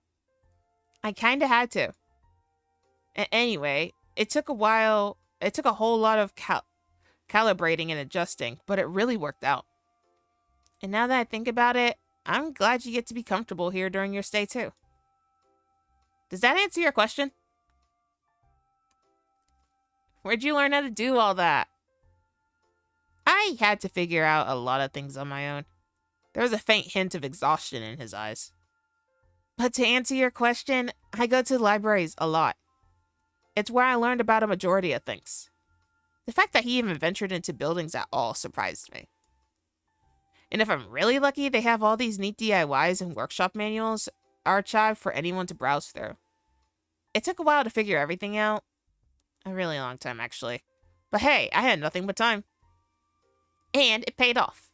Speaker 1: I kinda had to. Anyway, it took a while. It took a whole lot of calibrating and adjusting, but it really worked out. And now that I think about it, I'm glad you get to be comfortable here during your stay too. Does that answer your question? Where'd you learn how to do all that? I had to figure out a lot of things on my own. There was a faint hint of exhaustion in his eyes. But to answer your question, I go to libraries a lot. It's where I learned about a majority of things. The fact that he even ventured into buildings at all surprised me. And if I'm really lucky, they have all these neat DIYs and workshop manuals archived for anyone to browse through. It took a while to figure everything out. A really long time, actually. But hey, I had nothing but time. And it paid off.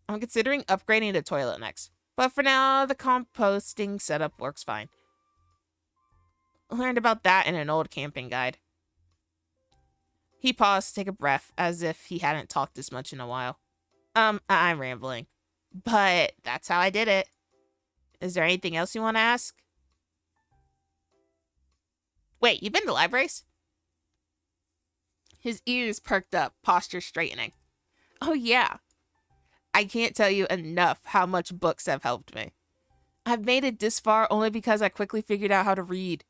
Speaker 1: I'm considering upgrading the toilet next. But for now, the composting setup works fine. I learned about that in an old camping guide. He paused to take a breath, as if he hadn't talked this much in a while. I'm rambling. But that's how I did it. Is there anything else you want to ask? Wait, you've been to libraries? His ears perked up, posture straightening. Oh yeah. I can't tell you enough how much books have helped me. I've made it this far only because I quickly figured out how to read.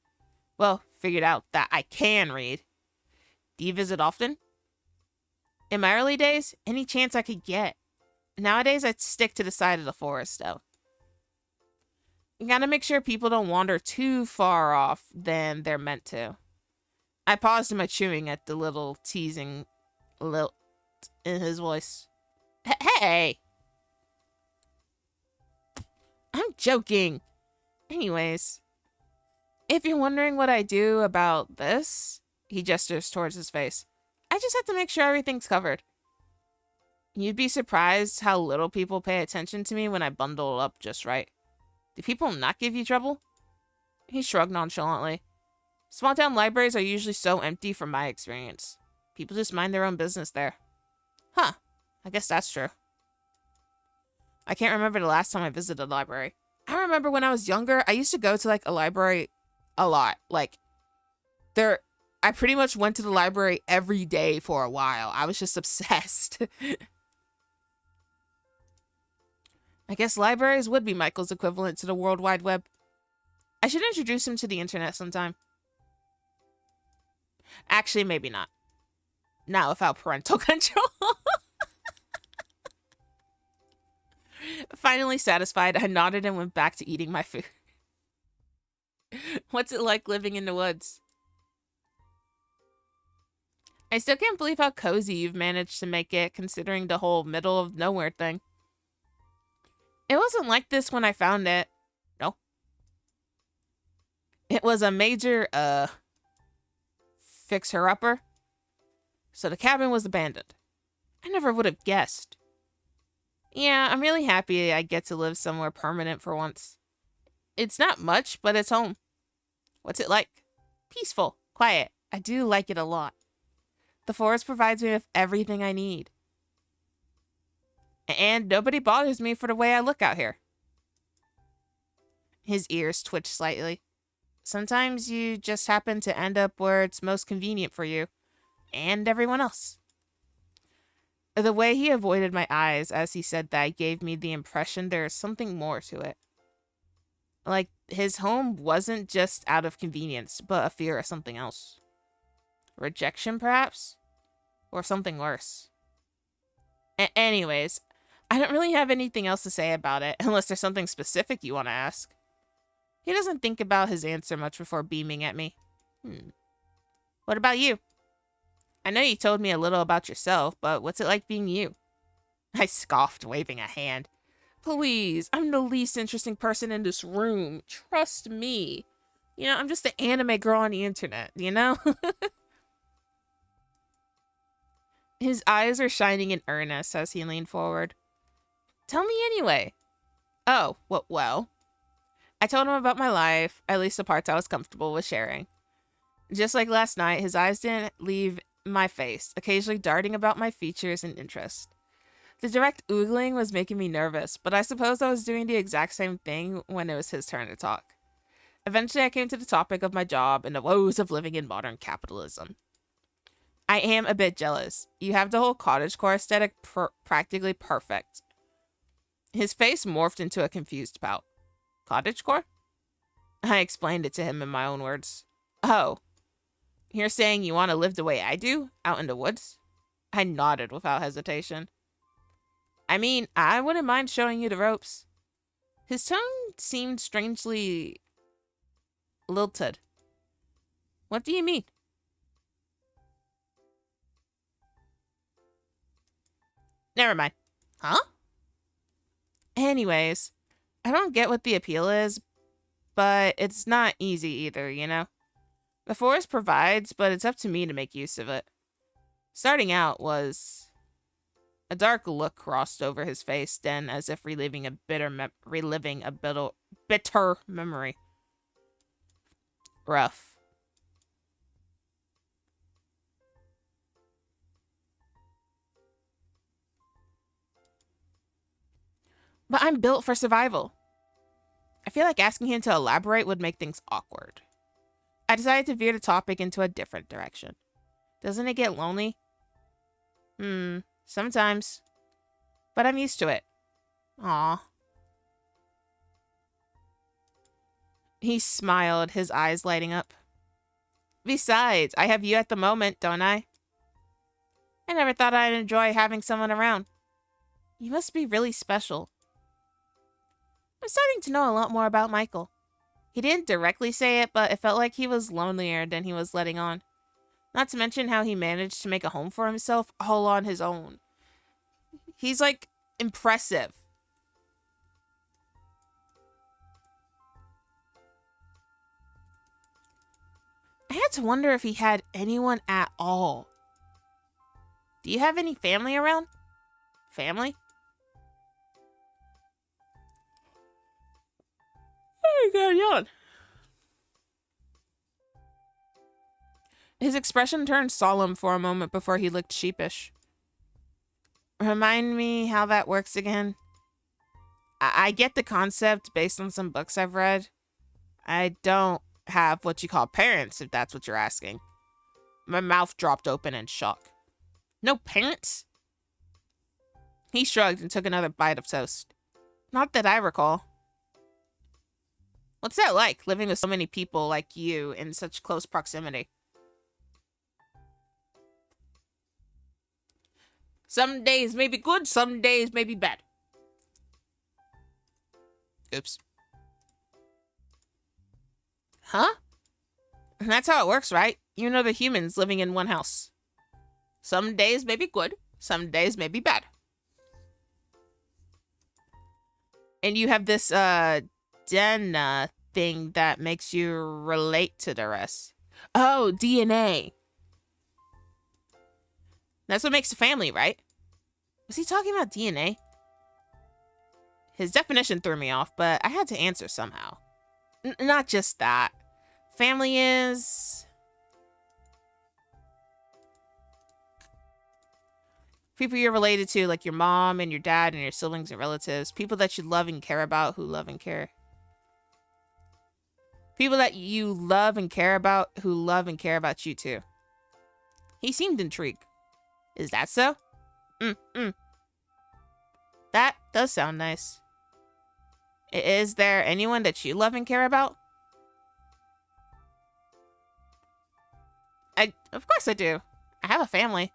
Speaker 1: Well, figured out that I can read. Do you visit often? In my early days, any chance I could get. Nowadays, I'd stick to the side of the forest, though. You gotta make sure people don't wander too far off than they're meant to. I paused in my chewing at the little teasing lilt in his voice. Hey! I'm joking. Anyways, if you're wondering what I do about this, he gestures towards his face. I just have to make sure everything's covered. You'd be surprised how little people pay attention to me when I bundle up just right. Do people not give you trouble? He shrugged nonchalantly. Small town libraries are usually so empty from my experience. People just mind their own business there. Huh. I guess that's true. I can't remember the last time I visited a library. I remember when I was younger, I used to go to like a library a lot. I pretty much went to the library every day for a while. I was just obsessed. I guess libraries would be Michael's equivalent to the World Wide Web. I should introduce him to the internet sometime. Actually, maybe not. Not without parental control. Finally satisfied, I nodded and went back to eating my food. What's it like living in the woods? I still can't believe how cozy you've managed to make it, considering the whole middle of nowhere thing. It wasn't like this when I found it. No. It was a major, fixer-upper. So the cabin was abandoned. I never would have guessed. Yeah, I'm really happy I get to live somewhere permanent for once. It's not much, but it's home. What's it like? Peaceful, quiet. I do like it a lot. The forest provides me with everything I need. And nobody bothers me for the way I look out here. His ears twitch slightly. Sometimes you just happen to end up where it's most convenient for you. And everyone else. The way he avoided my eyes as he said that gave me the impression there is something more to it. Like, his home wasn't just out of convenience, but a fear of something else. Rejection, perhaps? Or something worse. Anyways, I don't really have anything else to say about it, unless there's something specific you want to ask. He doesn't think about his answer much before beaming at me. What about you? I know you told me a little about yourself, but what's it like being you? I scoffed, waving a hand. Please, I'm the least interesting person in this room. Trust me. You know, I'm just an anime girl on the internet, you know? His eyes are shining in earnest as he leaned forward. Tell me anyway. Oh, well. I told him about my life, at least the parts I was comfortable with sharing. Just like last night, his eyes didn't leave my face, occasionally darting about my features and interest. The direct oogling was making me nervous, but I suppose I was doing the exact same thing when it was his turn to talk. Eventually, I came to the topic of my job and the woes of living in modern capitalism. I am a bit jealous. You have the whole cottagecore aesthetic practically perfect. His face morphed into a confused pout. Cottagecore? I explained it to him in my own words. Oh. You're saying you want to live the way I do, out in the woods? I nodded without hesitation. I mean, I wouldn't mind showing you the ropes. His tone seemed strangely lilted. What do you mean? Never mind. Huh? Anyways, I don't get what the appeal is, but it's not easy either, you know? The forest provides, but it's up to me to make use of it. Starting out was... A dark look crossed over his face, then as if reliving a bitter memory. Rough. But I'm built for survival. I feel like asking him to elaborate would make things awkward. I decided to veer the topic into a different direction. Doesn't it get lonely? Sometimes. But I'm used to it. Aw. He smiled, his eyes lighting up. Besides, I have you at the moment, don't I? I never thought I'd enjoy having someone around. You must be really special. I'm starting to know a lot more about Michael. He didn't directly say it, but it felt like he was lonelier than he was letting on. Not to mention how he managed to make a home for himself all on his own. He's, like, impressive. I had to wonder if he had anyone at all. Do you have any family around? Family? Oh my god, yawn. His expression turned solemn for a moment before he looked sheepish. Remind me how that works again? I get the concept based on some books I've read. I don't have what you call parents, if that's what you're asking. My mouth dropped open in shock. No parents? He shrugged and took another bite of toast. Not that I recall. What's that like, living with so many people like you in such close proximity? Some days may be good, some days may be bad. Oops. Huh? That's how it works, right? You know the humans living in one house. Some days may be good, some days may be bad. And you have this, den, thing that makes you relate to the rest. Oh, DNA. That's what makes a family, right? Was he talking about DNA? His definition threw me off, but I had to answer somehow. Not just that. Family is... people you're related to, like your mom and your dad and your siblings and relatives. People that you love and care about who love and care. People that you love and care about who love and care about you too. He seemed intrigued. Is that so? That does sound nice. Is there anyone that you love and care about? Of course I do. I have a family.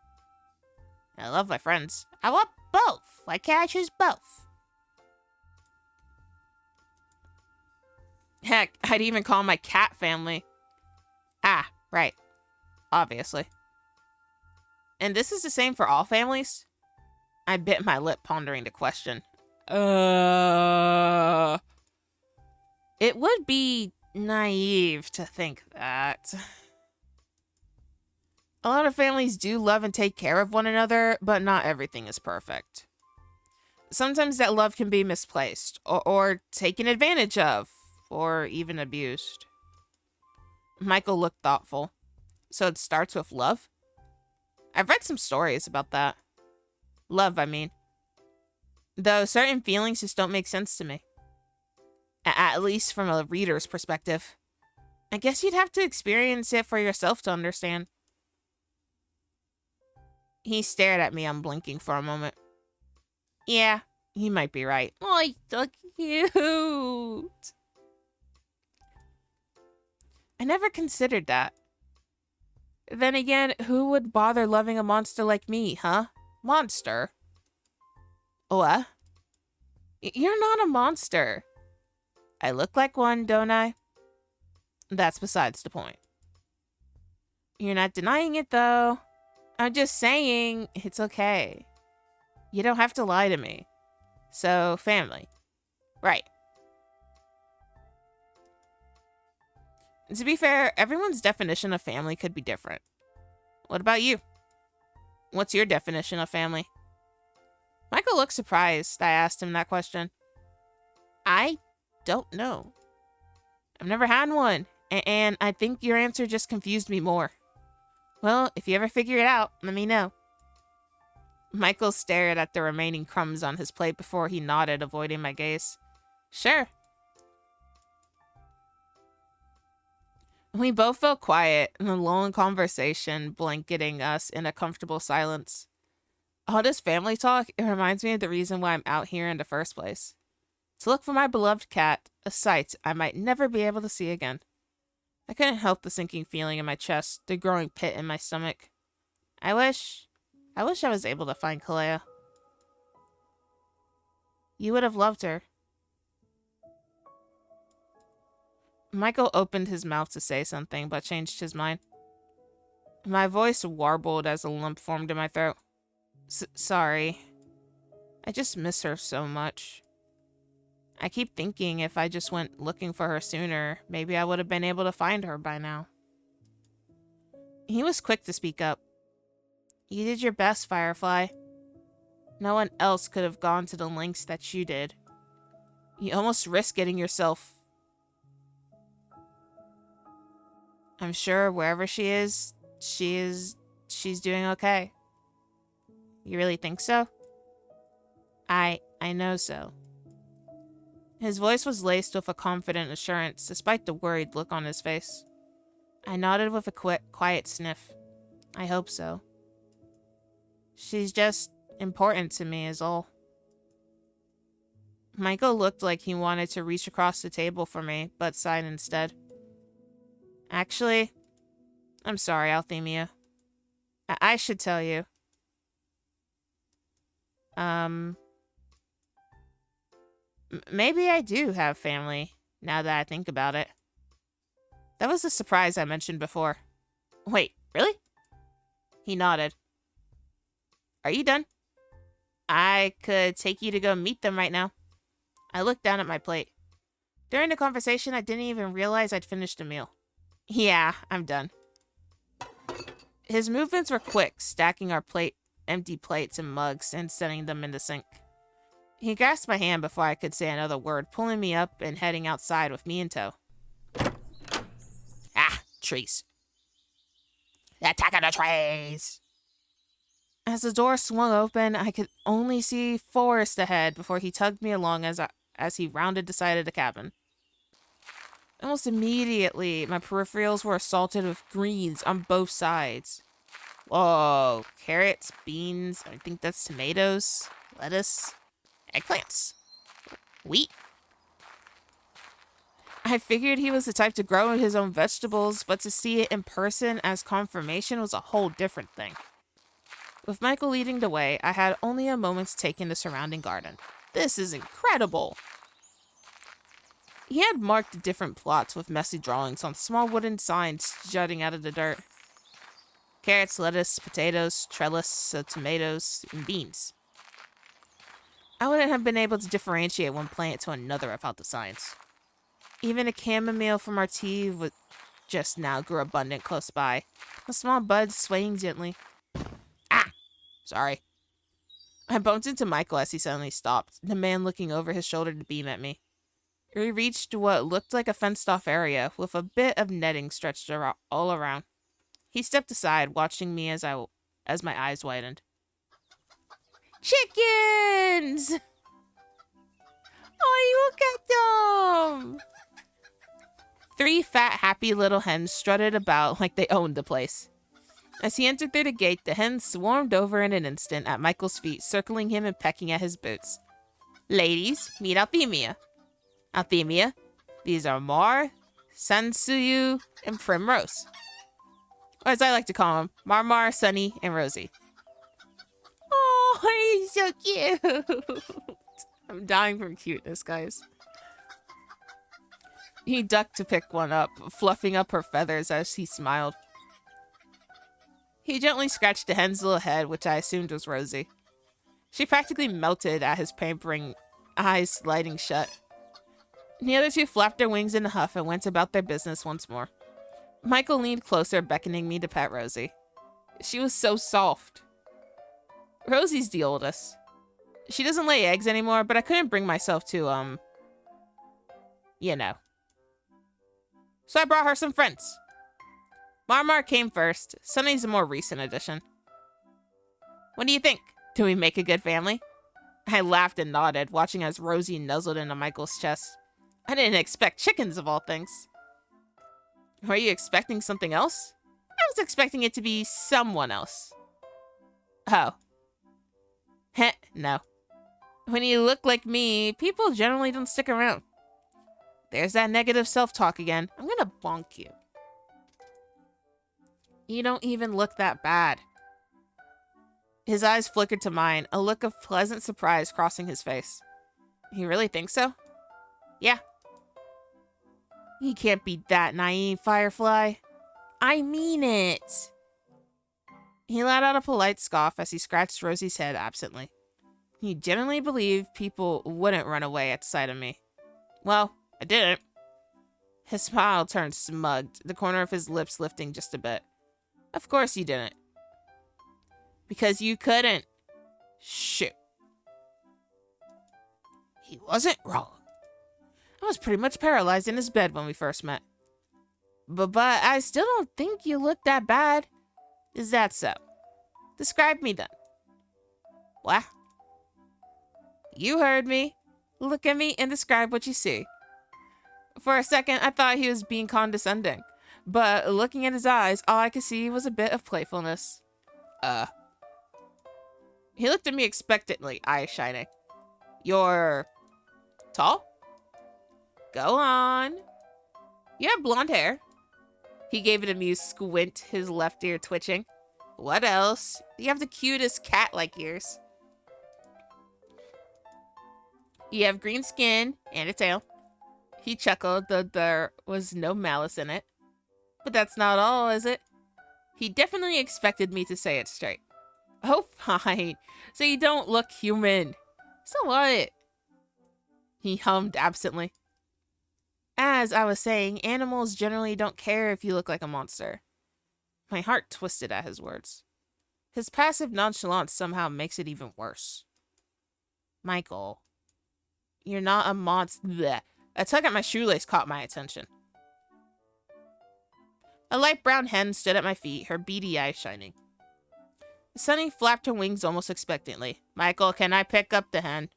Speaker 1: I love my friends. I want both. Why can't I choose both? Heck, I'd even call my cat family. Ah, right. Obviously. And this is the same for all families? I bit my lip pondering the question. It would be naive to think that. A lot of families do love and take care of one another, but not everything is perfect. Sometimes that love can be misplaced, or taken advantage of, or even abused. Michael looked thoughtful. So it starts with love? I've read some stories about that. Love, I mean. Though certain feelings just don't make sense to me. At least from a reader's perspective. I guess you'd have to experience it for yourself to understand. He stared at me unblinking for a moment. Yeah, he might be right. Oh, so cute. I never considered that. Then again, who would bother loving a monster like me, huh? Monster? What? You're not a monster. I look like one, don't I? That's besides the point. You're not denying it, though. I'm just saying, it's okay. You don't have to lie to me. So, family. Right. To be fair, everyone's definition of family could be different. What about you? What's your definition of family? Michael looked surprised I asked him that question. I don't know. I've never had one, and I think your answer just confused me more. Well, if you ever figure it out, let me know. Michael stared at the remaining crumbs on his plate before he nodded, avoiding my gaze. Sure. We both felt quiet, and a long conversation blanketing us in a comfortable silence. All this family talk, it reminds me of the reason why I'm out here in the first place. To look for my beloved cat, a sight I might never be able to see again. I couldn't help the sinking feeling in my chest, the growing pit in my stomach. I wish I was able to find Kalea. You would have loved her. Michael opened his mouth to say something, but changed his mind. My voice warbled as a lump formed in my throat. Sorry. I just miss her so much. I keep thinking if I just went looking for her sooner, maybe I would have been able to find her by now. He was quick to speak up. You did your best, Firefly. No one else could have gone to the lengths that you did. You almost risked getting yourself... I'm sure wherever she's doing okay. You really think so? I know so. His voice was laced with a confident assurance, despite the worried look on his face. I nodded with a quiet sniff. I hope so. She's just important to me is all. Michael looked like he wanted to reach across the table for me, but sighed instead. Actually, I'm sorry, Althemia. I should tell you. Maybe I do have family, now that I think about it. That was the surprise I mentioned before. Wait, really? He nodded. Are you done? I could take you to go meet them right now. I looked down at my plate. During the conversation, I didn't even realize I'd finished a meal. Yeah, I'm done. His movements were quick, stacking our empty plates and mugs and setting them in the sink. He grasped my hand before I could say another word, pulling me up and heading outside with me in tow. Ah, trees. Attack of the trees! As the door swung open, I could only see forest ahead before he tugged me along as he rounded the side of the cabin. Almost immediately, my peripherals were assaulted with greens on both sides. Whoa, carrots, beans, I think that's tomatoes, lettuce, eggplants, wheat. I figured he was the type to grow his own vegetables, but to see it in person as confirmation was a whole different thing. With Michael leading the way, I had only a moment's take in the surrounding garden. This is incredible! He had marked different plots with messy drawings on small wooden signs jutting out of the dirt. Carrots, lettuce, potatoes, trellis of tomatoes, and beans. I wouldn't have been able to differentiate one plant to another without the signs. Even a chamomile from our tea just now grew abundant close by, a small bud swaying gently. Ah! Sorry. I bumped into Michael as he suddenly stopped, the man looking over his shoulder to beam at me. We reached what looked like a fenced-off area, with a bit of netting stretched all around. He stepped aside, watching me as my eyes widened. Chickens! Oh, you look at them! 3 fat, happy little hens strutted about like they owned the place. As he entered through the gate, the hens swarmed over in an instant at Michael's feet, circling him and pecking at his boots. Ladies, meet Althemia. Althemia, these are Mar, Sansuyu, and Primrose. Or as I like to call them, Marmar, Sunny, and Rosie. Oh, he's so cute. I'm dying from cuteness, guys. He ducked to pick one up, fluffing up her feathers as he smiled. He gently scratched the hen's little head, which I assumed was Rosie. She practically melted at his pampering eyes sliding shut. The other two flapped their wings in a huff and went about their business once more. Michael leaned closer, beckoning me to pet Rosie. She was so soft. Rosie's the oldest. She doesn't lay eggs anymore, but I couldn't bring myself to, you know. So I brought her some friends. Marmar came first. Sunny's a more recent addition. What do you think? Do we make a good family? I laughed and nodded, watching as Rosie nuzzled into Michael's chest. I didn't expect chickens of all things. Were you expecting something else? I was expecting it to be someone else. Oh. Heh, no. When you look like me, people generally don't stick around. There's that negative self-talk again. I'm gonna bonk you. You don't even look that bad. His eyes flickered to mine, a look of pleasant surprise crossing his face. You really think so? Yeah. You can't be that naive, Firefly. I mean it. He let out a polite scoff as he scratched Rosie's head absently. He genuinely believed people wouldn't run away at the sight of me. Well, I didn't. His smile turned smug, the corner of his lips lifting just a bit. Of course you didn't. Because you couldn't. Shoot. He wasn't wrong. I was pretty much paralyzed in his bed when we first met. But I still don't think you look that bad. Is that so? Describe me then. What? You heard me. Look at me and describe what you see. For a second, I thought he was being condescending. But looking at his eyes, all I could see was a bit of playfulness. He looked at me expectantly, eyes shining. You're tall? Go on. You have blonde hair. He gave it a amused squint, his left ear twitching. What else? You have the cutest cat-like ears. You have green skin and a tail. He chuckled, though there was no malice in it. But that's not all, is it? He definitely expected me to say it straight. Oh, fine. So you don't look human. So what? He hummed absently. As I was saying, animals generally don't care if you look like a monster. My heart twisted at his words. His passive nonchalance somehow makes it even worse. Michael, you're not a monster. Blech. A tug at my shoelace caught my attention. A light brown hen stood at my feet, her beady eyes shining. Sunny flapped her wings almost expectantly. Michael, can I pick up the hen?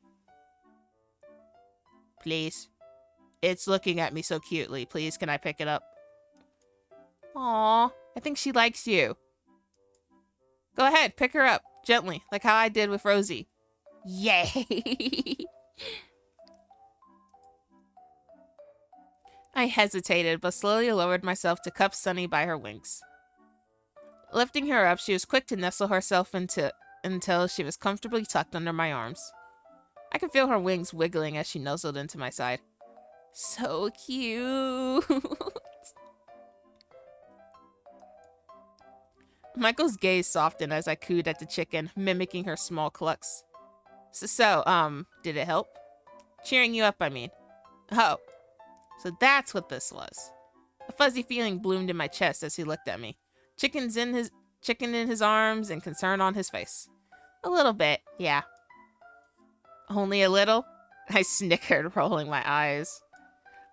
Speaker 1: Please. It's looking at me so cutely. Please, can I pick it up? Aw, I think she likes you. Go ahead, pick her up, gently, like how I did with Rosie. Yay! I hesitated, but slowly lowered myself to cup Sunny by her wings. Lifting her up, she was quick to nestle herself until she was comfortably tucked under my arms. I could feel her wings wiggling as she nuzzled into my side. So cute. Michael's gaze softened as I cooed at the chicken, mimicking her small clucks. So, did it help? Cheering you up, I mean. Oh, so that's what this was. A fuzzy feeling bloomed in my chest as he looked at me. Chicken in his arms and concern on his face. A little bit, yeah. Only a little? I snickered, rolling my eyes.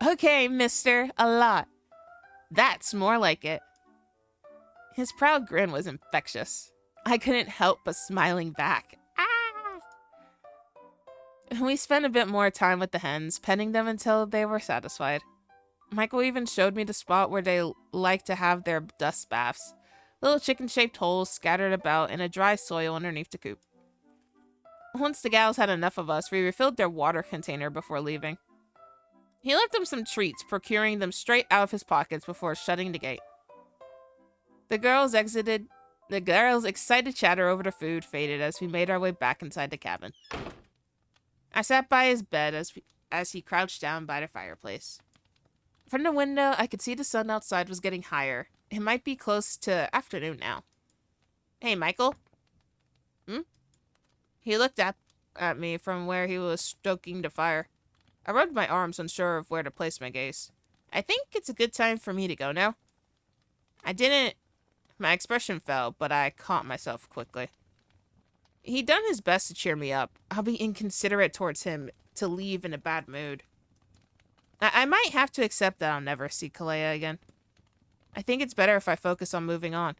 Speaker 1: Okay, mister, a lot. That's more like it. His proud grin was infectious. I couldn't help but smiling back. Ah! We spent a bit more time with the hens, petting them until they were satisfied. Michael even showed me the spot where they like to have their dust baths. Little chicken-shaped holes scattered about in a dry soil underneath the coop. Once the gals had enough of us, we refilled their water container before leaving. He left them some treats, procuring them straight out of his pockets before shutting the gate. The girls exited. The girls' excited chatter over the food faded as we made our way back inside the cabin. I sat by his bed as he crouched down by the fireplace. From the window, I could see the sun outside was getting higher. It might be close to afternoon now. Hey, Michael? He looked at me from where he was stoking the fire. I rubbed my arms, unsure of where to place my gaze. I think it's a good time for me to go now. I didn't. My expression fell, but I caught myself quickly. He'd done his best to cheer me up. I'll be inconsiderate towards him to leave in a bad mood. I might have to accept that I'll never see Kalea again. I think it's better if I focus on moving on.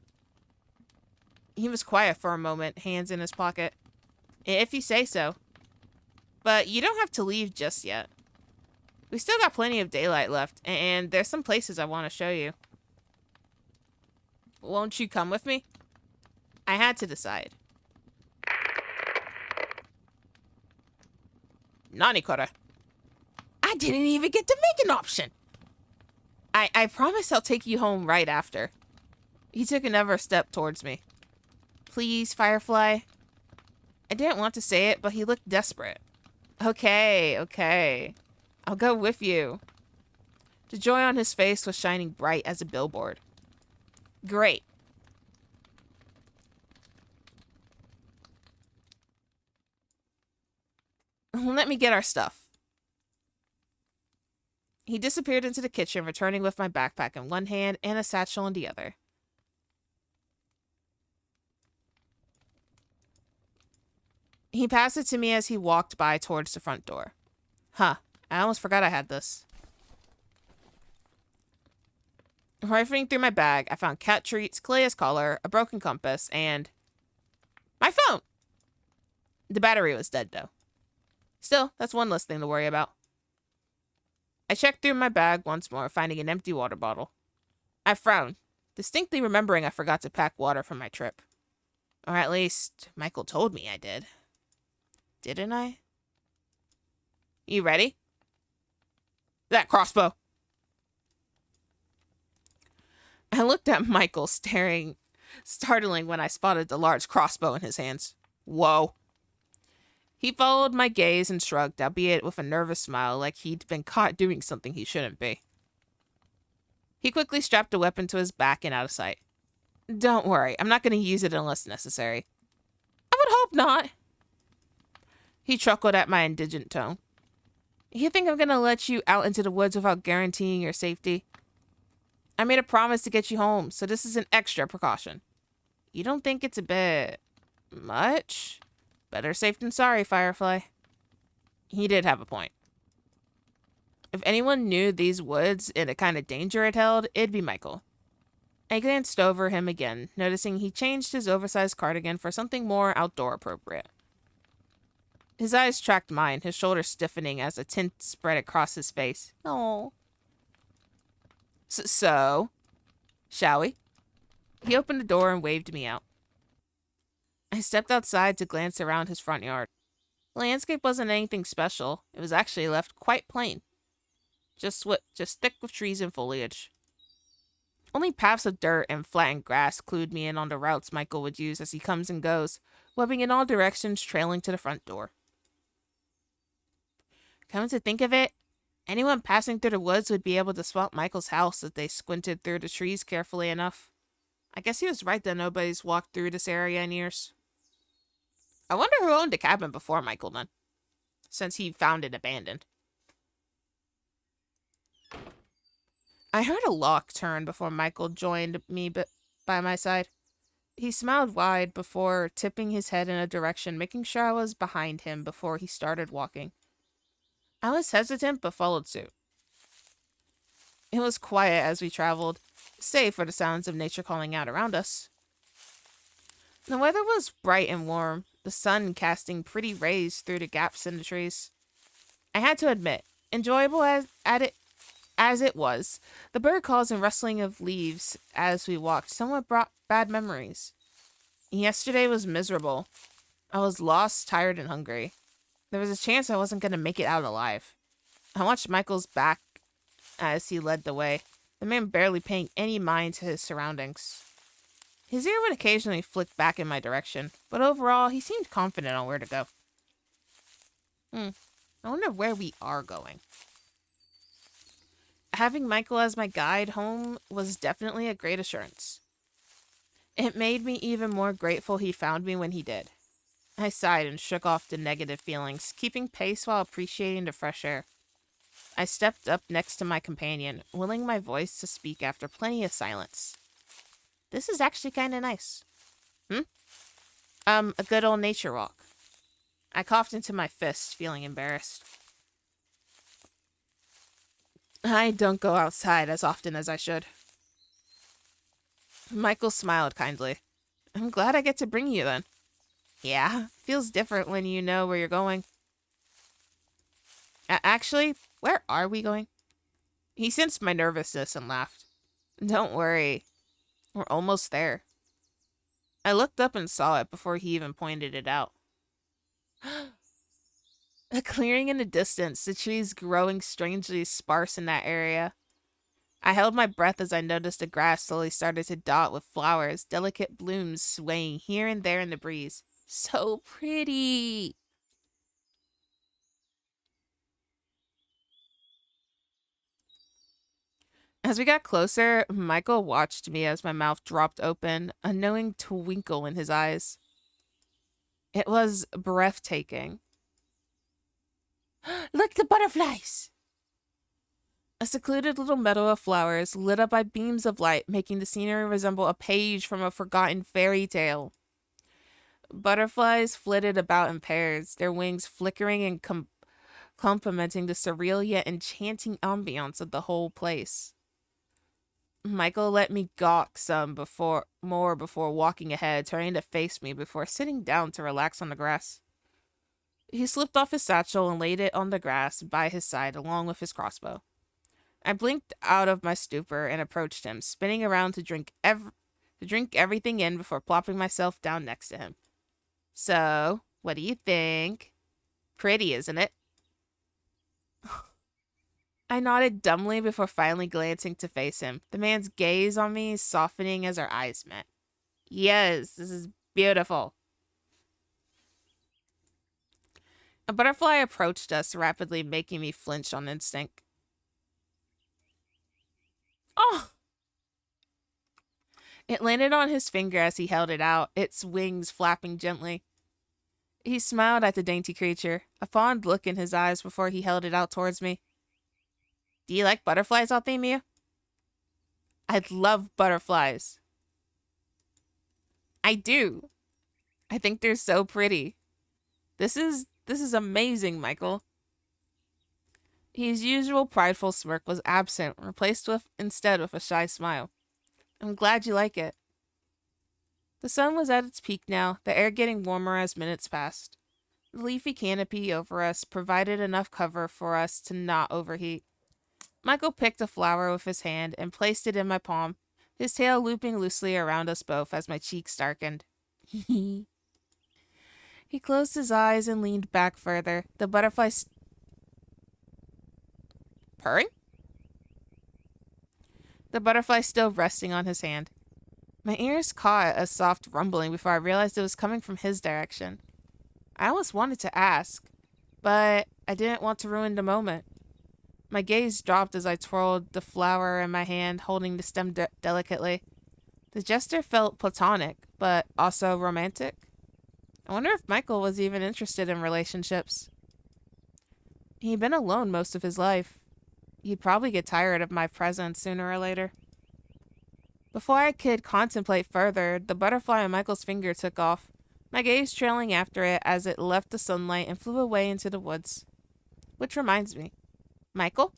Speaker 1: He was quiet for a moment, hands in his pocket. If you say so. But you don't have to leave just yet. We still got plenty of daylight left, and there's some places I want to show you. Won't you come with me? I had to decide. Nani kore? I didn't even get to make an option. I promise I'll take you home right after. He took another step towards me. Please, Firefly. I didn't want to say it, but he looked desperate. Okay. I'll go with you. The joy on his face was shining bright as a billboard. Great. Let me get our stuff. He disappeared into the kitchen, returning with my backpack in one hand and a satchel in the other. He passed it to me as he walked by towards the front door. Huh, I almost forgot I had this. Rifling through my bag, I found cat treats, Kalea's collar, a broken compass, and my phone! The battery was dead, though. Still, that's one less thing to worry about. I checked through my bag once more, finding an empty water bottle. I frowned, distinctly remembering I forgot to pack water for my trip. Or at least, Michael told me I did. Didn't I? You ready? That crossbow! I looked at Michael, startling when I spotted the large crossbow in his hands. Whoa. He followed my gaze and shrugged, albeit with a nervous smile, like he'd been caught doing something he shouldn't be. He quickly strapped the weapon to his back and out of sight. Don't worry, I'm not going to use it unless necessary. I would hope not. He chuckled at my indigent tone. You think I'm going to let you out into the woods without guaranteeing your safety? I made a promise to get you home, so this is an extra precaution. You don't think it's a bit much? Better safe than sorry, Firefly. He did have a point. If anyone knew these woods and the kind of danger it held, it'd be Michael. I glanced over him again, noticing he changed his oversized cardigan for something more outdoor appropriate. His eyes tracked mine, his shoulders stiffening as a tint spread across his face. Oh. So, shall we? He opened the door and waved me out. I stepped outside to glance around his front yard. The landscape wasn't anything special. It was actually left quite plain. Just thick with trees and foliage. Only paths of dirt and flattened grass clued me in on the routes Michael would use as he comes and goes, webbing in all directions, trailing to the front door. Come to think of it, anyone passing through the woods would be able to spot Michael's house if they squinted through the trees carefully enough. I guess he was right that nobody's walked through this area in years. I wonder who owned the cabin before Michael then, since he found it abandoned. I heard a lock turn before Michael joined me by my side. He smiled wide before tipping his head in a direction, making sure I was behind him before he started walking. I was hesitant but followed suit. It was quiet as we traveled, save for the sounds of nature calling out around us. The weather was bright and warm, the sun casting pretty rays through the gaps in the trees. I had to admit, enjoyable as it was, the bird calls and rustling of leaves as we walked somewhat brought bad memories. Yesterday was miserable. I was lost, tired, and hungry. There was a chance I wasn't going to make it out alive. I watched Michael's back as he led the way, the man barely paying any mind to his surroundings. His ear would occasionally flick back in my direction, but overall, he seemed confident on where to go. I wonder where we are going. Having Michael as my guide home was definitely a great assurance. It made me even more grateful he found me when he did. I sighed and shook off the negative feelings, keeping pace while appreciating the fresh air. I stepped up next to my companion, willing my voice to speak after plenty of silence. This is actually kind of nice. A good old nature walk. I coughed into my fist, feeling embarrassed. I don't go outside as often as I should. Michael smiled kindly. I'm glad I get to bring you then. Yeah, feels different when you know where you're going. Actually, where are we going? He sensed my nervousness and laughed. Don't worry. We're almost there. I looked up and saw it before he even pointed it out. A clearing in the distance, the trees growing strangely sparse in that area. I held my breath as I noticed the grass slowly started to dot with flowers, delicate blooms swaying here and there in the breeze. So pretty! As we got closer, Michael watched me as my mouth dropped open, a knowing twinkle in his eyes. It was breathtaking. Look, the butterflies! A secluded little meadow of flowers lit up by beams of light, making the scenery resemble a page from a forgotten fairy tale. Butterflies flitted about in pairs, their wings flickering and complementing the surreal yet enchanting ambiance of the whole place. Michael let me gawk some before walking ahead, turning to face me before sitting down to relax on the grass. He slipped off his satchel and laid it on the grass by his side along with his crossbow. I blinked out of my stupor and approached him, spinning around to drink everything in before plopping myself down next to him. So, what do you think? Pretty, isn't it? I nodded dumbly before finally glancing to face him, the man's gaze on me softening as our eyes met. Yes, this is beautiful. A butterfly approached us, rapidly making me flinch on instinct. Oh! It landed on his finger as he held it out, its wings flapping gently. He smiled at the dainty creature, a fond look in his eyes before he held it out towards me. Do you like butterflies, Althemia? I love butterflies. I do. I think they're so pretty. This is amazing, Michael. His usual prideful smirk was absent, replaced instead with a shy smile. I'm glad you like it. The sun was at its peak now, the air getting warmer as minutes passed. The leafy canopy over us provided enough cover for us to not overheat. Michael picked a flower with his hand and placed it in my palm, his tail looping loosely around us both as my cheeks darkened. He closed his eyes and leaned back further, the butterfly purring? The butterfly still resting on his hand. My ears caught a soft rumbling before I realized it was coming from his direction. I almost wanted to ask, but I didn't want to ruin the moment. My gaze dropped as I twirled the flower in my hand, holding the stem delicately. The gesture felt platonic, but also romantic. I wonder if Michael was even interested in relationships. He'd been alone most of his life. He'd probably get tired of my presence sooner or later. Before I could contemplate further, the butterfly on Michael's finger took off, my gaze trailing after it as it left the sunlight and flew away into the woods. Which reminds me. Michael?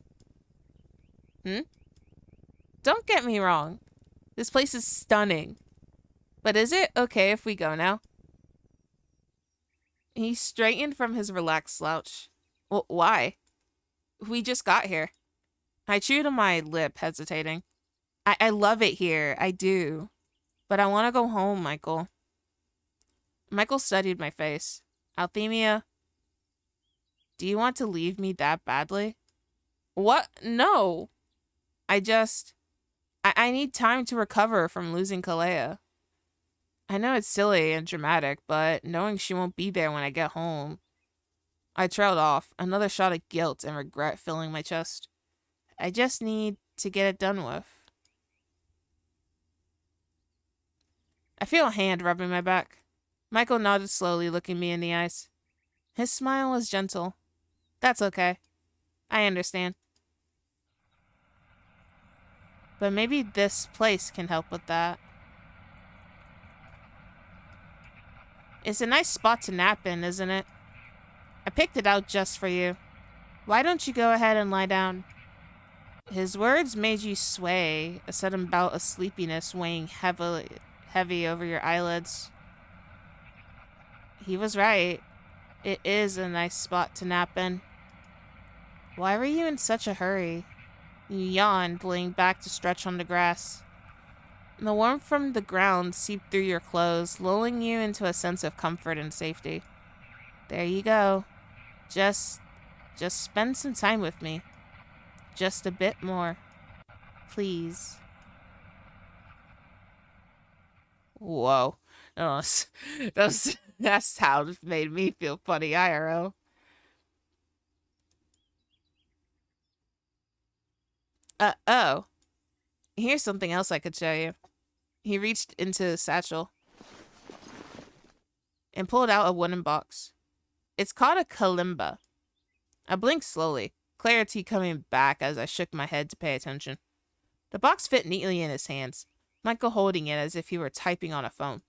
Speaker 1: Don't get me wrong. This place is stunning. But is it okay if we go now? He straightened from his relaxed slouch. Well, why? We just got here. I chewed on my lip, hesitating. I love it here, I do. But I want to go home, Michael. Michael studied my face. Althemia, do you want to leave me that badly? What? No. I need time to recover from losing Kalea. I know it's silly and dramatic, but knowing she won't be there when I get home. I trailed off, another shot of guilt and regret filling my chest. I just need to get it done with. I feel a hand rubbing my back. Michael nodded slowly, looking me in the eyes. His smile was gentle. That's okay. I understand. But maybe this place can help with that. It's a nice spot to nap in, isn't it? I picked it out just for you. Why don't you go ahead and lie down? His words made you sway, a sudden bout of sleepiness weighing heavy over your eyelids. He was right. It is a nice spot to nap in. Why were you in such a hurry? You yawned, laying back to stretch on the grass. The warmth from the ground seeped through your clothes, lulling you into a sense of comfort and safety. There you go. Just spend some time with me. Just a bit more. Please. Whoa. That sound made me feel funny, IRL. Oh. Here's something else I could show you. He reached into his satchel and pulled out a wooden box. It's called a kalimba. I blinked slowly, clarity coming back as I shook my head to pay attention. The box fit neatly in his hands, Michael holding it as if he were typing on a phone.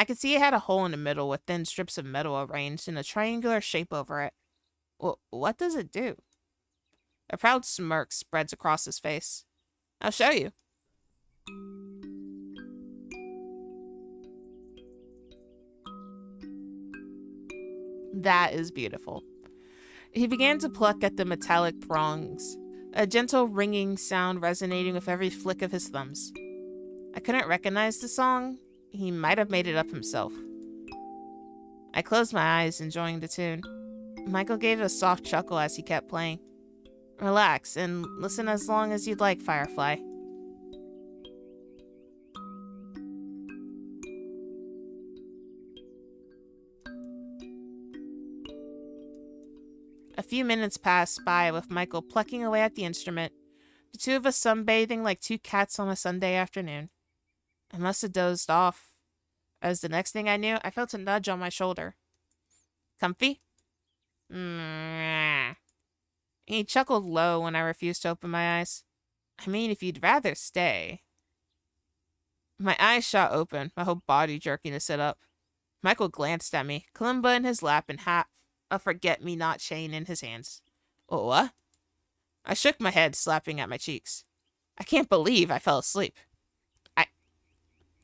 Speaker 1: I could see it had a hole in the middle with thin strips of metal arranged in a triangular shape over it. What does it do? A proud smirk spreads across his face. I'll show you. That is beautiful. He began to pluck at the metallic prongs, a gentle ringing sound resonating with every flick of his thumbs. I couldn't recognize the song. He might have made it up himself. I closed my eyes, enjoying the tune. Michael gave a soft chuckle as he kept playing. Relax and listen as long as you'd like, Firefly. A few minutes passed by with Michael plucking away at the instrument, the two of us sunbathing like two cats on a Sunday afternoon. I must have dozed off, as the next thing I knew, I felt a nudge on my shoulder. Comfy? He chuckled low when I refused to open my eyes. I mean, if you'd rather stay. My eyes shot open, my whole body jerking to sit up. Michael glanced at me, kalimba in his lap and half a forget-me-not chain in his hands. What? I shook my head, slapping at my cheeks. I can't believe I fell asleep.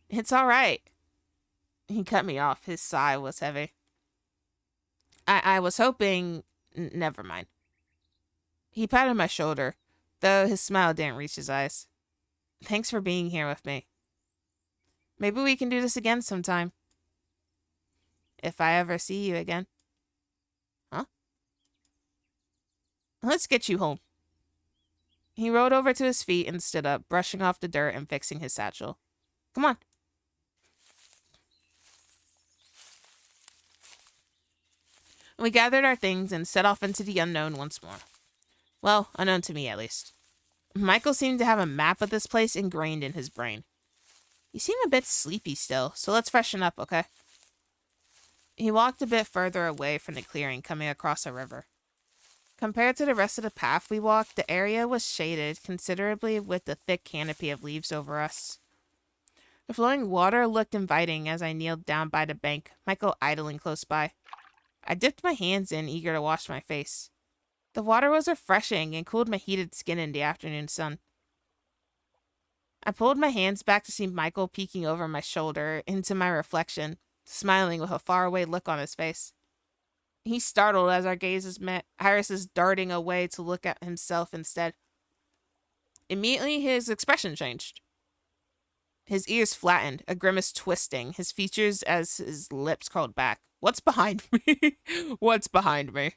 Speaker 1: It's all right. He cut me off. His sigh was heavy. I was hoping... Never mind. He patted my shoulder, though his smile didn't reach his eyes. Thanks for being here with me. Maybe we can do this again sometime. If I ever see you again. Huh? Let's get you home. He rolled over to his feet and stood up, brushing off the dirt and fixing his satchel. Come on. We gathered our things and set off into the unknown once more. Well, unknown to me at least. Michael seemed to have a map of this place ingrained in his brain. You seem a bit sleepy still, so let's freshen up, okay? He walked a bit further away from the clearing, coming across a river. Compared to the rest of the path we walked, the area was shaded considerably with the thick canopy of leaves over us. The flowing water looked inviting as I kneeled down by the bank, Michael idling close by. I dipped my hands in, eager to wash my face. The water was refreshing and cooled my heated skin in the afternoon sun. I pulled my hands back to see Michael peeking over my shoulder into my reflection, smiling with a faraway look on his face. He startled as our gazes met, irises darting away to look at himself instead. Immediately, his expression changed. His ears flattened, a grimace twisting, his features as his lips curled back. What's behind me? What's behind me?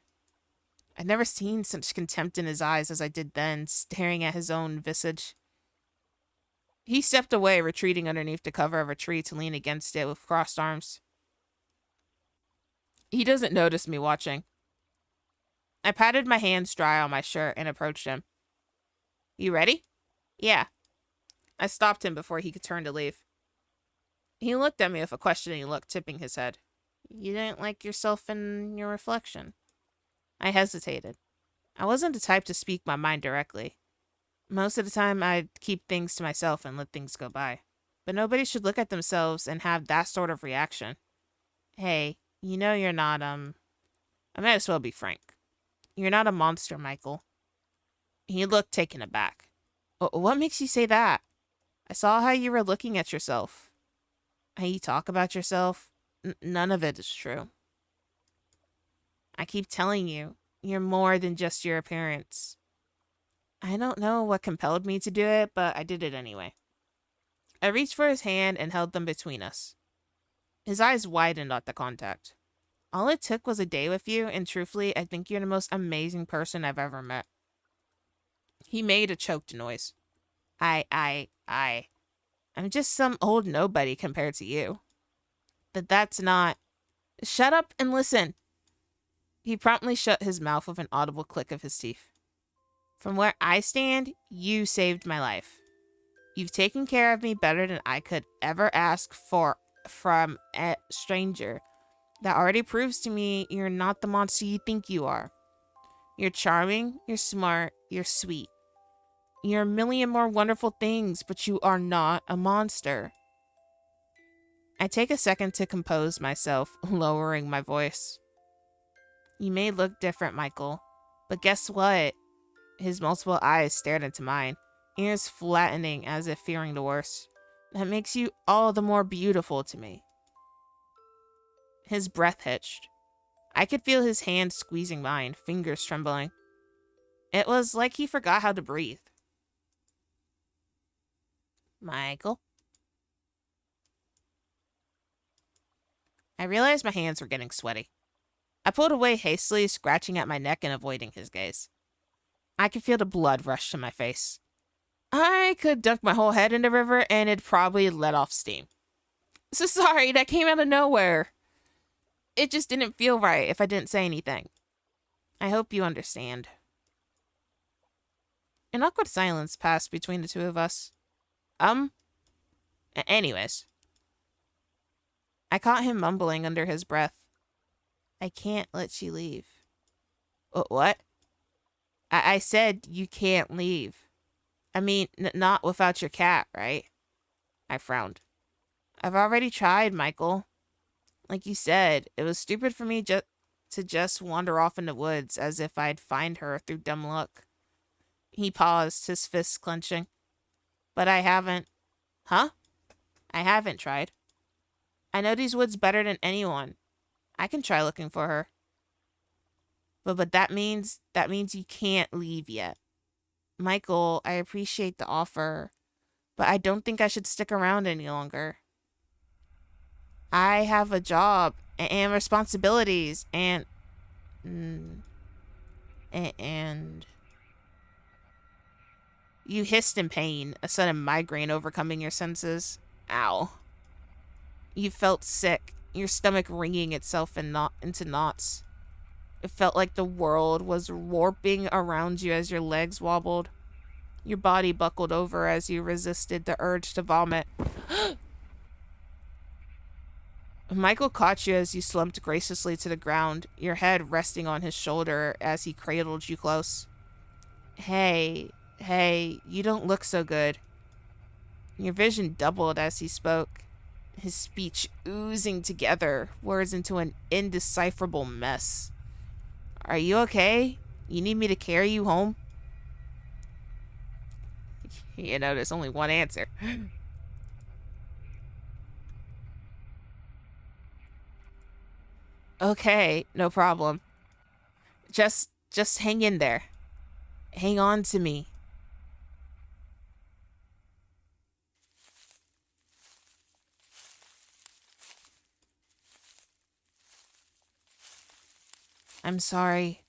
Speaker 1: I'd never seen such contempt in his eyes as I did then, staring at his own visage. He stepped away, retreating underneath the cover of a tree to lean against it with crossed arms. He doesn't notice me watching. I patted my hands dry on my shirt and approached him. You ready? Yeah. I stopped him before he could turn to leave. He looked at me with a questioning look, tipping his head. You didn't like yourself in your reflection? I hesitated. I wasn't the type to speak my mind directly. Most of the time, I'd keep things to myself and let things go by. But nobody should look at themselves and have that sort of reaction. Hey, you know you're not, I might as well be frank. You're not a monster, Michael. He looked taken aback. What makes you say that? I saw how you were looking at yourself. How you talk about yourself. None of it is true. I keep telling you, you're more than just your appearance. I don't know what compelled me to do it, but I did it anyway. I reached for his hand and held them between us. His eyes widened at the contact. All it took was a day with you, and truthfully, I think you're the most amazing person I've ever met. He made a choked noise. I'm just some old nobody compared to you. That's not... Shut up and listen. He promptly shut his mouth with an audible click of his teeth. From where I stand, you saved my life. You've taken care of me better than I could ever ask for from a stranger. That already proves to me you're not the monster you think you are. You're charming, you're smart, you're sweet. You're a million more wonderful things, but you are not a monster. I take a second to compose myself, lowering my voice. You may look different, Michael, but guess what? His multiple eyes stared into mine, ears flattening as if fearing the worst. That makes you all the more beautiful to me. His breath hitched. I could feel his hand squeezing mine, fingers trembling. It was like he forgot how to breathe. Michael? I realized my hands were getting sweaty. I pulled away hastily, scratching at my neck and avoiding his gaze. I could feel the blood rush to my face. I could dunk my whole head in the river and it'd probably let off steam. So sorry, that came out of nowhere. It just didn't feel right if I didn't say anything. I hope you understand. An awkward silence passed between the two of us. Anyways. I caught him mumbling under his breath. I can't let you leave. What? I said you can't leave. I mean, not without your cat, right? I frowned. I've already tried, Michael. Like you said, it was stupid for me to just wander off in the woods as if I'd find her through dumb luck. He paused, his fists clenching. But I haven't. Huh? I haven't tried. I know these woods better than anyone. I can try looking for her. But that means you can't leave yet. Michael, I appreciate the offer, but I don't think I should stick around any longer. I have a job and responsibilities and you hissed in pain, a sudden migraine overcoming your senses. Ow. You felt sick, your stomach wringing itself into knots. It felt like the world was warping around you as your legs wobbled. Your body buckled over as you resisted the urge to vomit. Michael caught you as you slumped graciously to the ground, your head resting on his shoulder as he cradled you close. Hey, you don't look so good. Your vision doubled as he spoke, his speech oozing together, words into an indecipherable mess. Are you okay? You need me to carry you home? You know, there's only one answer. Okay, no problem. Just hang in there. Hang on to me. I'm sorry.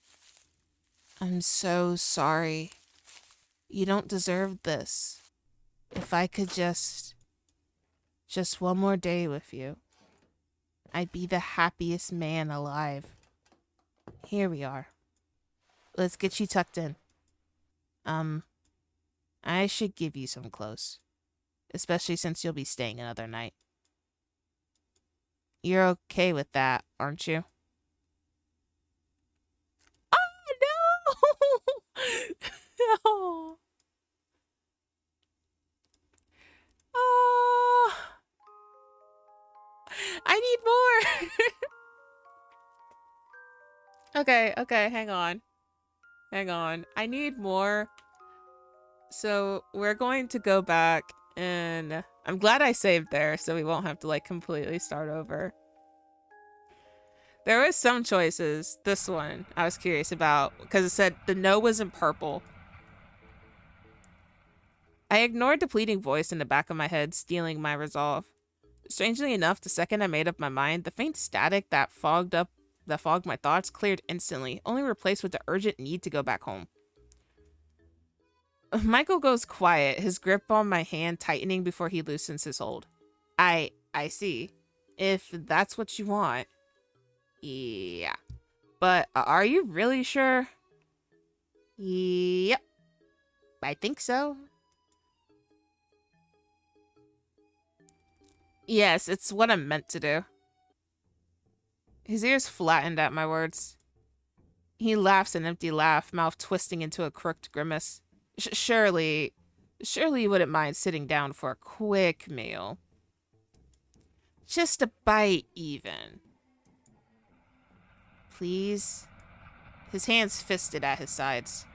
Speaker 1: I'm so sorry. You don't deserve this. If I could just one more day with you, I'd be the happiest man alive. Here we are. Let's get you tucked in. I should give you some clothes, especially since you'll be staying another night. You're okay with that, aren't you? Oh, no! No! Oh, I need more. Okay, hang on. I need more. So we're going to go back and I'm glad I saved there so we won't have to like completely start over. There was some choices. This one I was curious about because it said the no was in purple. I ignored the pleading voice in the back of my head, stealing my resolve. Strangely enough, the second I made up my mind, the faint static that fogged my thoughts cleared instantly, only replaced with the urgent need to go back home. Michael goes quiet, his grip on my hand tightening before he loosens his hold. I see. If that's what you want. Yeah. But are you really sure? Yep. I think so. Yes, it's what I'm meant to do. His ears flattened at my words. He laughs an empty laugh, mouth twisting into a crooked grimace. Surely you wouldn't mind sitting down for a quick meal. Just a bite, even. Please? His hands fisted at his sides.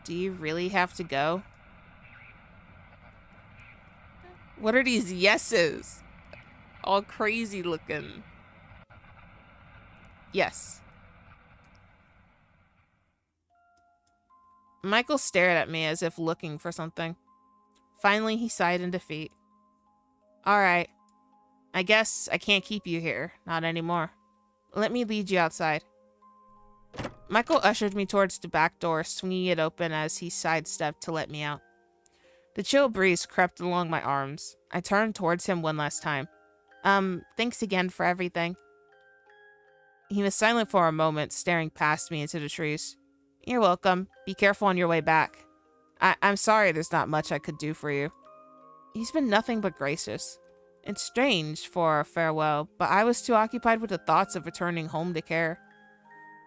Speaker 1: Do you really have to go? What are these yeses? All crazy looking. Yes. Michael stared at me as if looking for something. Finally, he sighed in defeat. All right. I guess I can't keep you here. Not anymore. Let me lead you outside. Michael ushered me towards the back door, swinging it open as he sidestepped to let me out. The chill breeze crept along my arms. I turned towards him one last time. Thanks again for everything. He was silent for a moment, staring past me into the trees. You're welcome. Be careful on your way back. I'm sorry there's not much I could do for you. He's been nothing but gracious. It's strange for a farewell, but I was too occupied with the thoughts of returning home to care.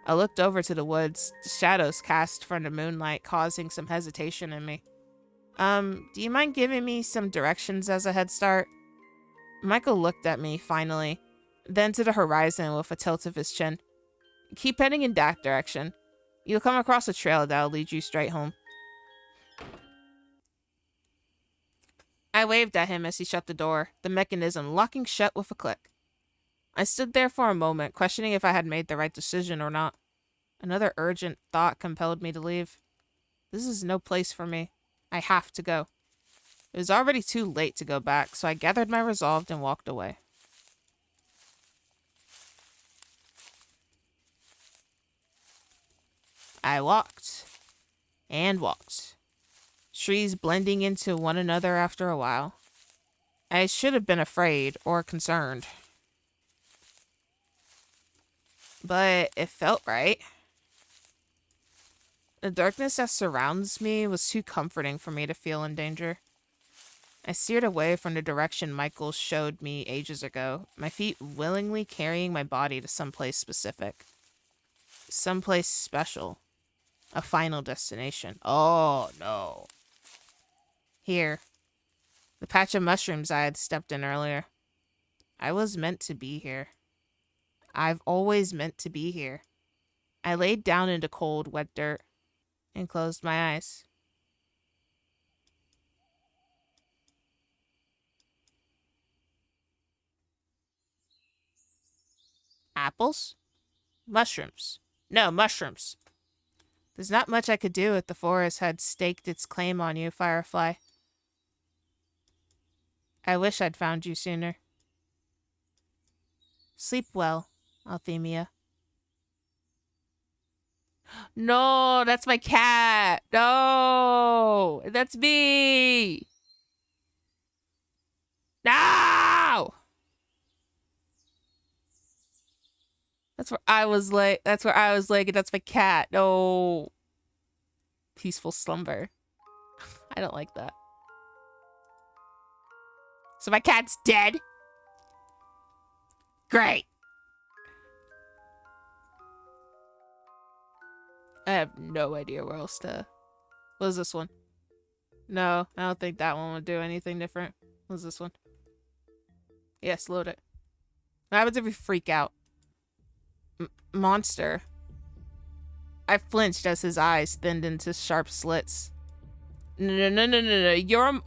Speaker 1: I looked over to the woods, the shadows cast from the moonlight causing some hesitation in me. Do you mind giving me some directions as a head start? Michael looked at me, finally, then to the horizon with a tilt of his chin. Keep heading in that direction. You'll come across a trail that'll lead you straight home. I waved at him as he shut the door, the mechanism locking shut with a click. I stood there for a moment, questioning if I had made the right decision or not. Another urgent thought compelled me to leave. This is no place for me. I have to go. It was already too late to go back, so I gathered my resolve and walked away. I walked and walked, trees blending into one another after a while. I should have been afraid or concerned, but it felt right. The darkness that surrounds me was too comforting for me to feel in danger. I steered away from the direction Michael showed me ages ago, my feet willingly carrying my body to someplace specific. Someplace special. A final destination. Oh, no. Here. The patch of mushrooms I had stepped in earlier. I was meant to be here. I've always meant to be here. I laid down into cold, wet dirt and closed my eyes. Apples? Mushrooms. No, mushrooms. There's not much I could do if the forest had staked its claim on you, Firefly. I wish I'd found you sooner. Sleep well, Althemia. No, that's my cat. No, that's me. No! That's where I was like, and that's my cat. No. Peaceful slumber. I don't like that. So my cat's dead? Great. I have no idea where else to... What is this one? No, I don't think that one would do anything different. What is this one? Yes, load it. What happens if we freak out? Monster. I flinched as his eyes thinned into sharp slits. No. You're a...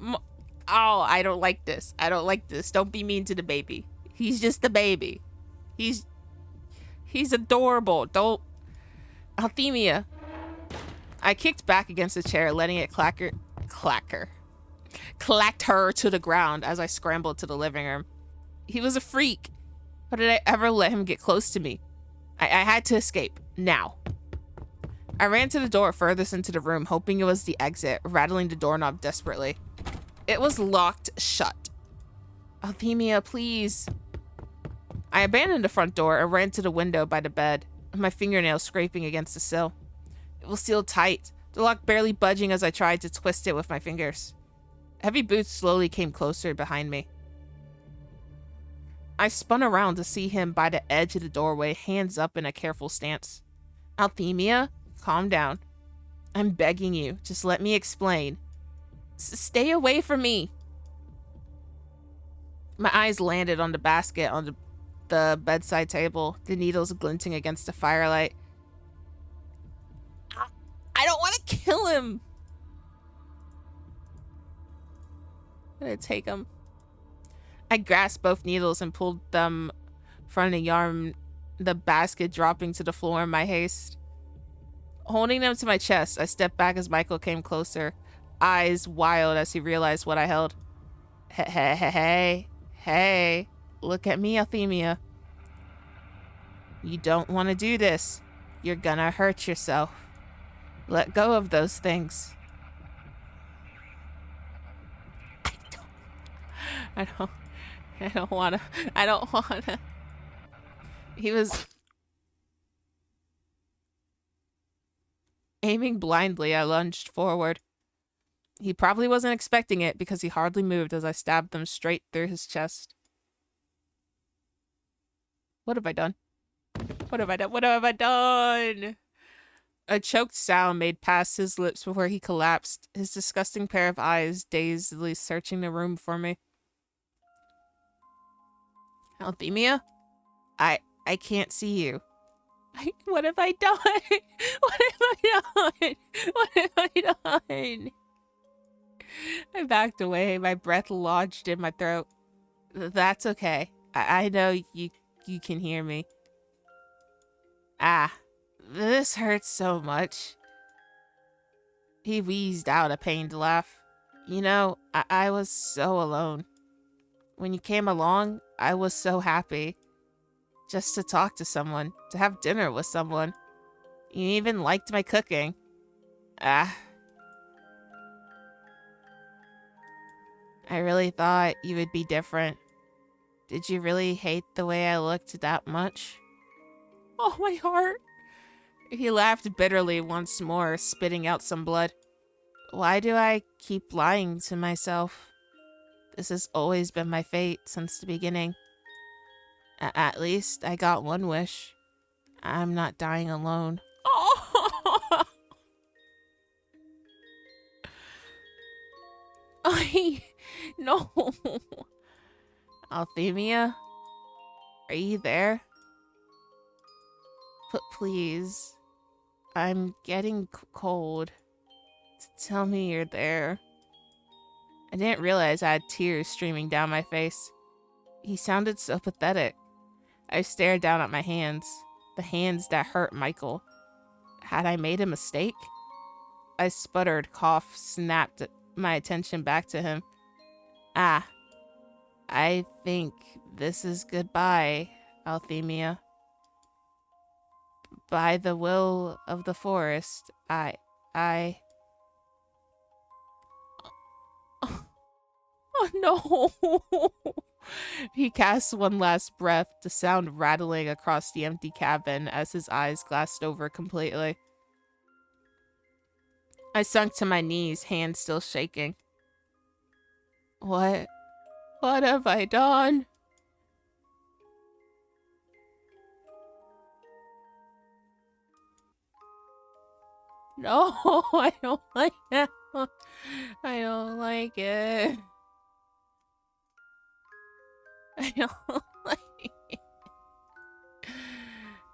Speaker 1: Oh, I don't like this. I don't like this. Don't be mean to the baby. He's just a baby. He's adorable. Don't... Althemia. I kicked back against the chair, letting it clacked her to the ground as I scrambled to the living room. He was a freak. How did I ever let him get close to me? I had to escape. Now. I ran to the door furthest into the room, hoping it was the exit, rattling the doorknob desperately. It was locked shut. Althemia, please. I abandoned the front door and ran to the window by the bed, my fingernails scraping against the sill. It was sealed tight, the lock barely budging as I tried to twist it with my fingers. Heavy boots slowly came closer behind me. I spun around to see him by the edge of the doorway, hands up in a careful stance. Althemia, calm down. I'm begging you, just let me explain. Stay away from me. My eyes landed on the basket on the bedside table, the needles glinting against the firelight. I don't want to kill him. I'm gonna take him. I grasped both needles and pulled them from the arm, the basket dropping to the floor in my haste. Holding them to my chest, I stepped back as Michael came closer, eyes wild as he realized what I held. Hey, look at me, Althemia. You don't want to do this. You're gonna hurt yourself. Let go of those things. I don't wanna. He was aiming blindly. I lunged forward. He probably wasn't expecting it because he hardly moved as I stabbed them straight through his chest. What have I done? What have I done? What have I done? A choked sound made past his lips before he collapsed, his disgusting pair of eyes dazedly searching the room for me. Althemia? I can't see you. What have I done? What have I done? What have I done? I backed away, my breath lodged in my throat. That's okay. I know you can hear me. Ah, this hurts so much. He wheezed out a pained laugh. You know, I was so alone. When you came along, I was so happy. Just to talk to someone, to have dinner with someone. You even liked my cooking. Ah. I really thought you would be different. Did you really hate the way I looked that much? Oh, my heart. He laughed bitterly once more, spitting out some blood. Why do I keep lying to myself? This has always been my fate since the beginning. At least I got one wish. I'm not dying alone. Oh! No. Althemia? Are you there? Please. I'm getting cold. Tell me you're there. I didn't realize I had tears streaming down my face. He sounded so pathetic. I stared down at my hands, the hands that hurt Michael. Had I made a mistake? I sputtered, cough, snapped my attention back to him. Ah, I think this is goodbye, Althemia. By the will of the forest, I... Oh no! He cast one last breath, the sound rattling across the empty cabin as his eyes glassed over completely. I sunk to my knees, hands still shaking. What have I done? No, I don't like that. I don't like it. I don't like it.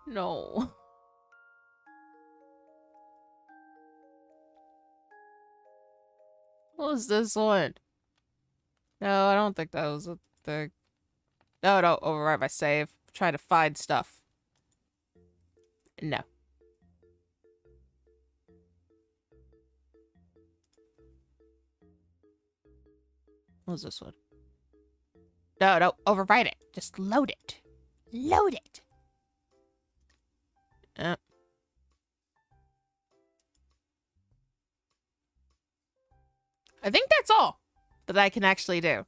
Speaker 1: No. What was this one? No, I don't think that was a thing. No, don't overwrite my save. Try to find stuff. No. What was this one? No, don't overwrite it. Just load it. Load it. I think that's all that I can actually do.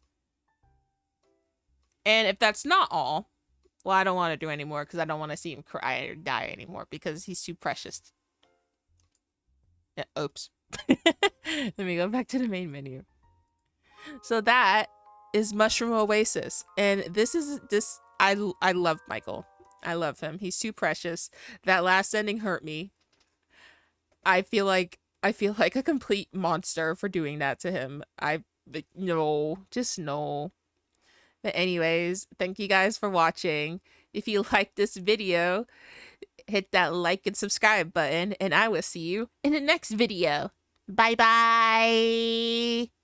Speaker 1: And if that's not all, well, I don't want to do anymore because I don't want to see him cry or die anymore because he's too precious. Yeah, oops. Let me go back to the main menu. So that is Mushroom Oasis. And I love Michael. I love him. He's too precious. That last ending hurt me. I feel like a complete monster for doing that to him. No, just no. But anyways, thank you guys for watching. If you liked this video, hit that like and subscribe button, and I will see you in the next video. Bye bye.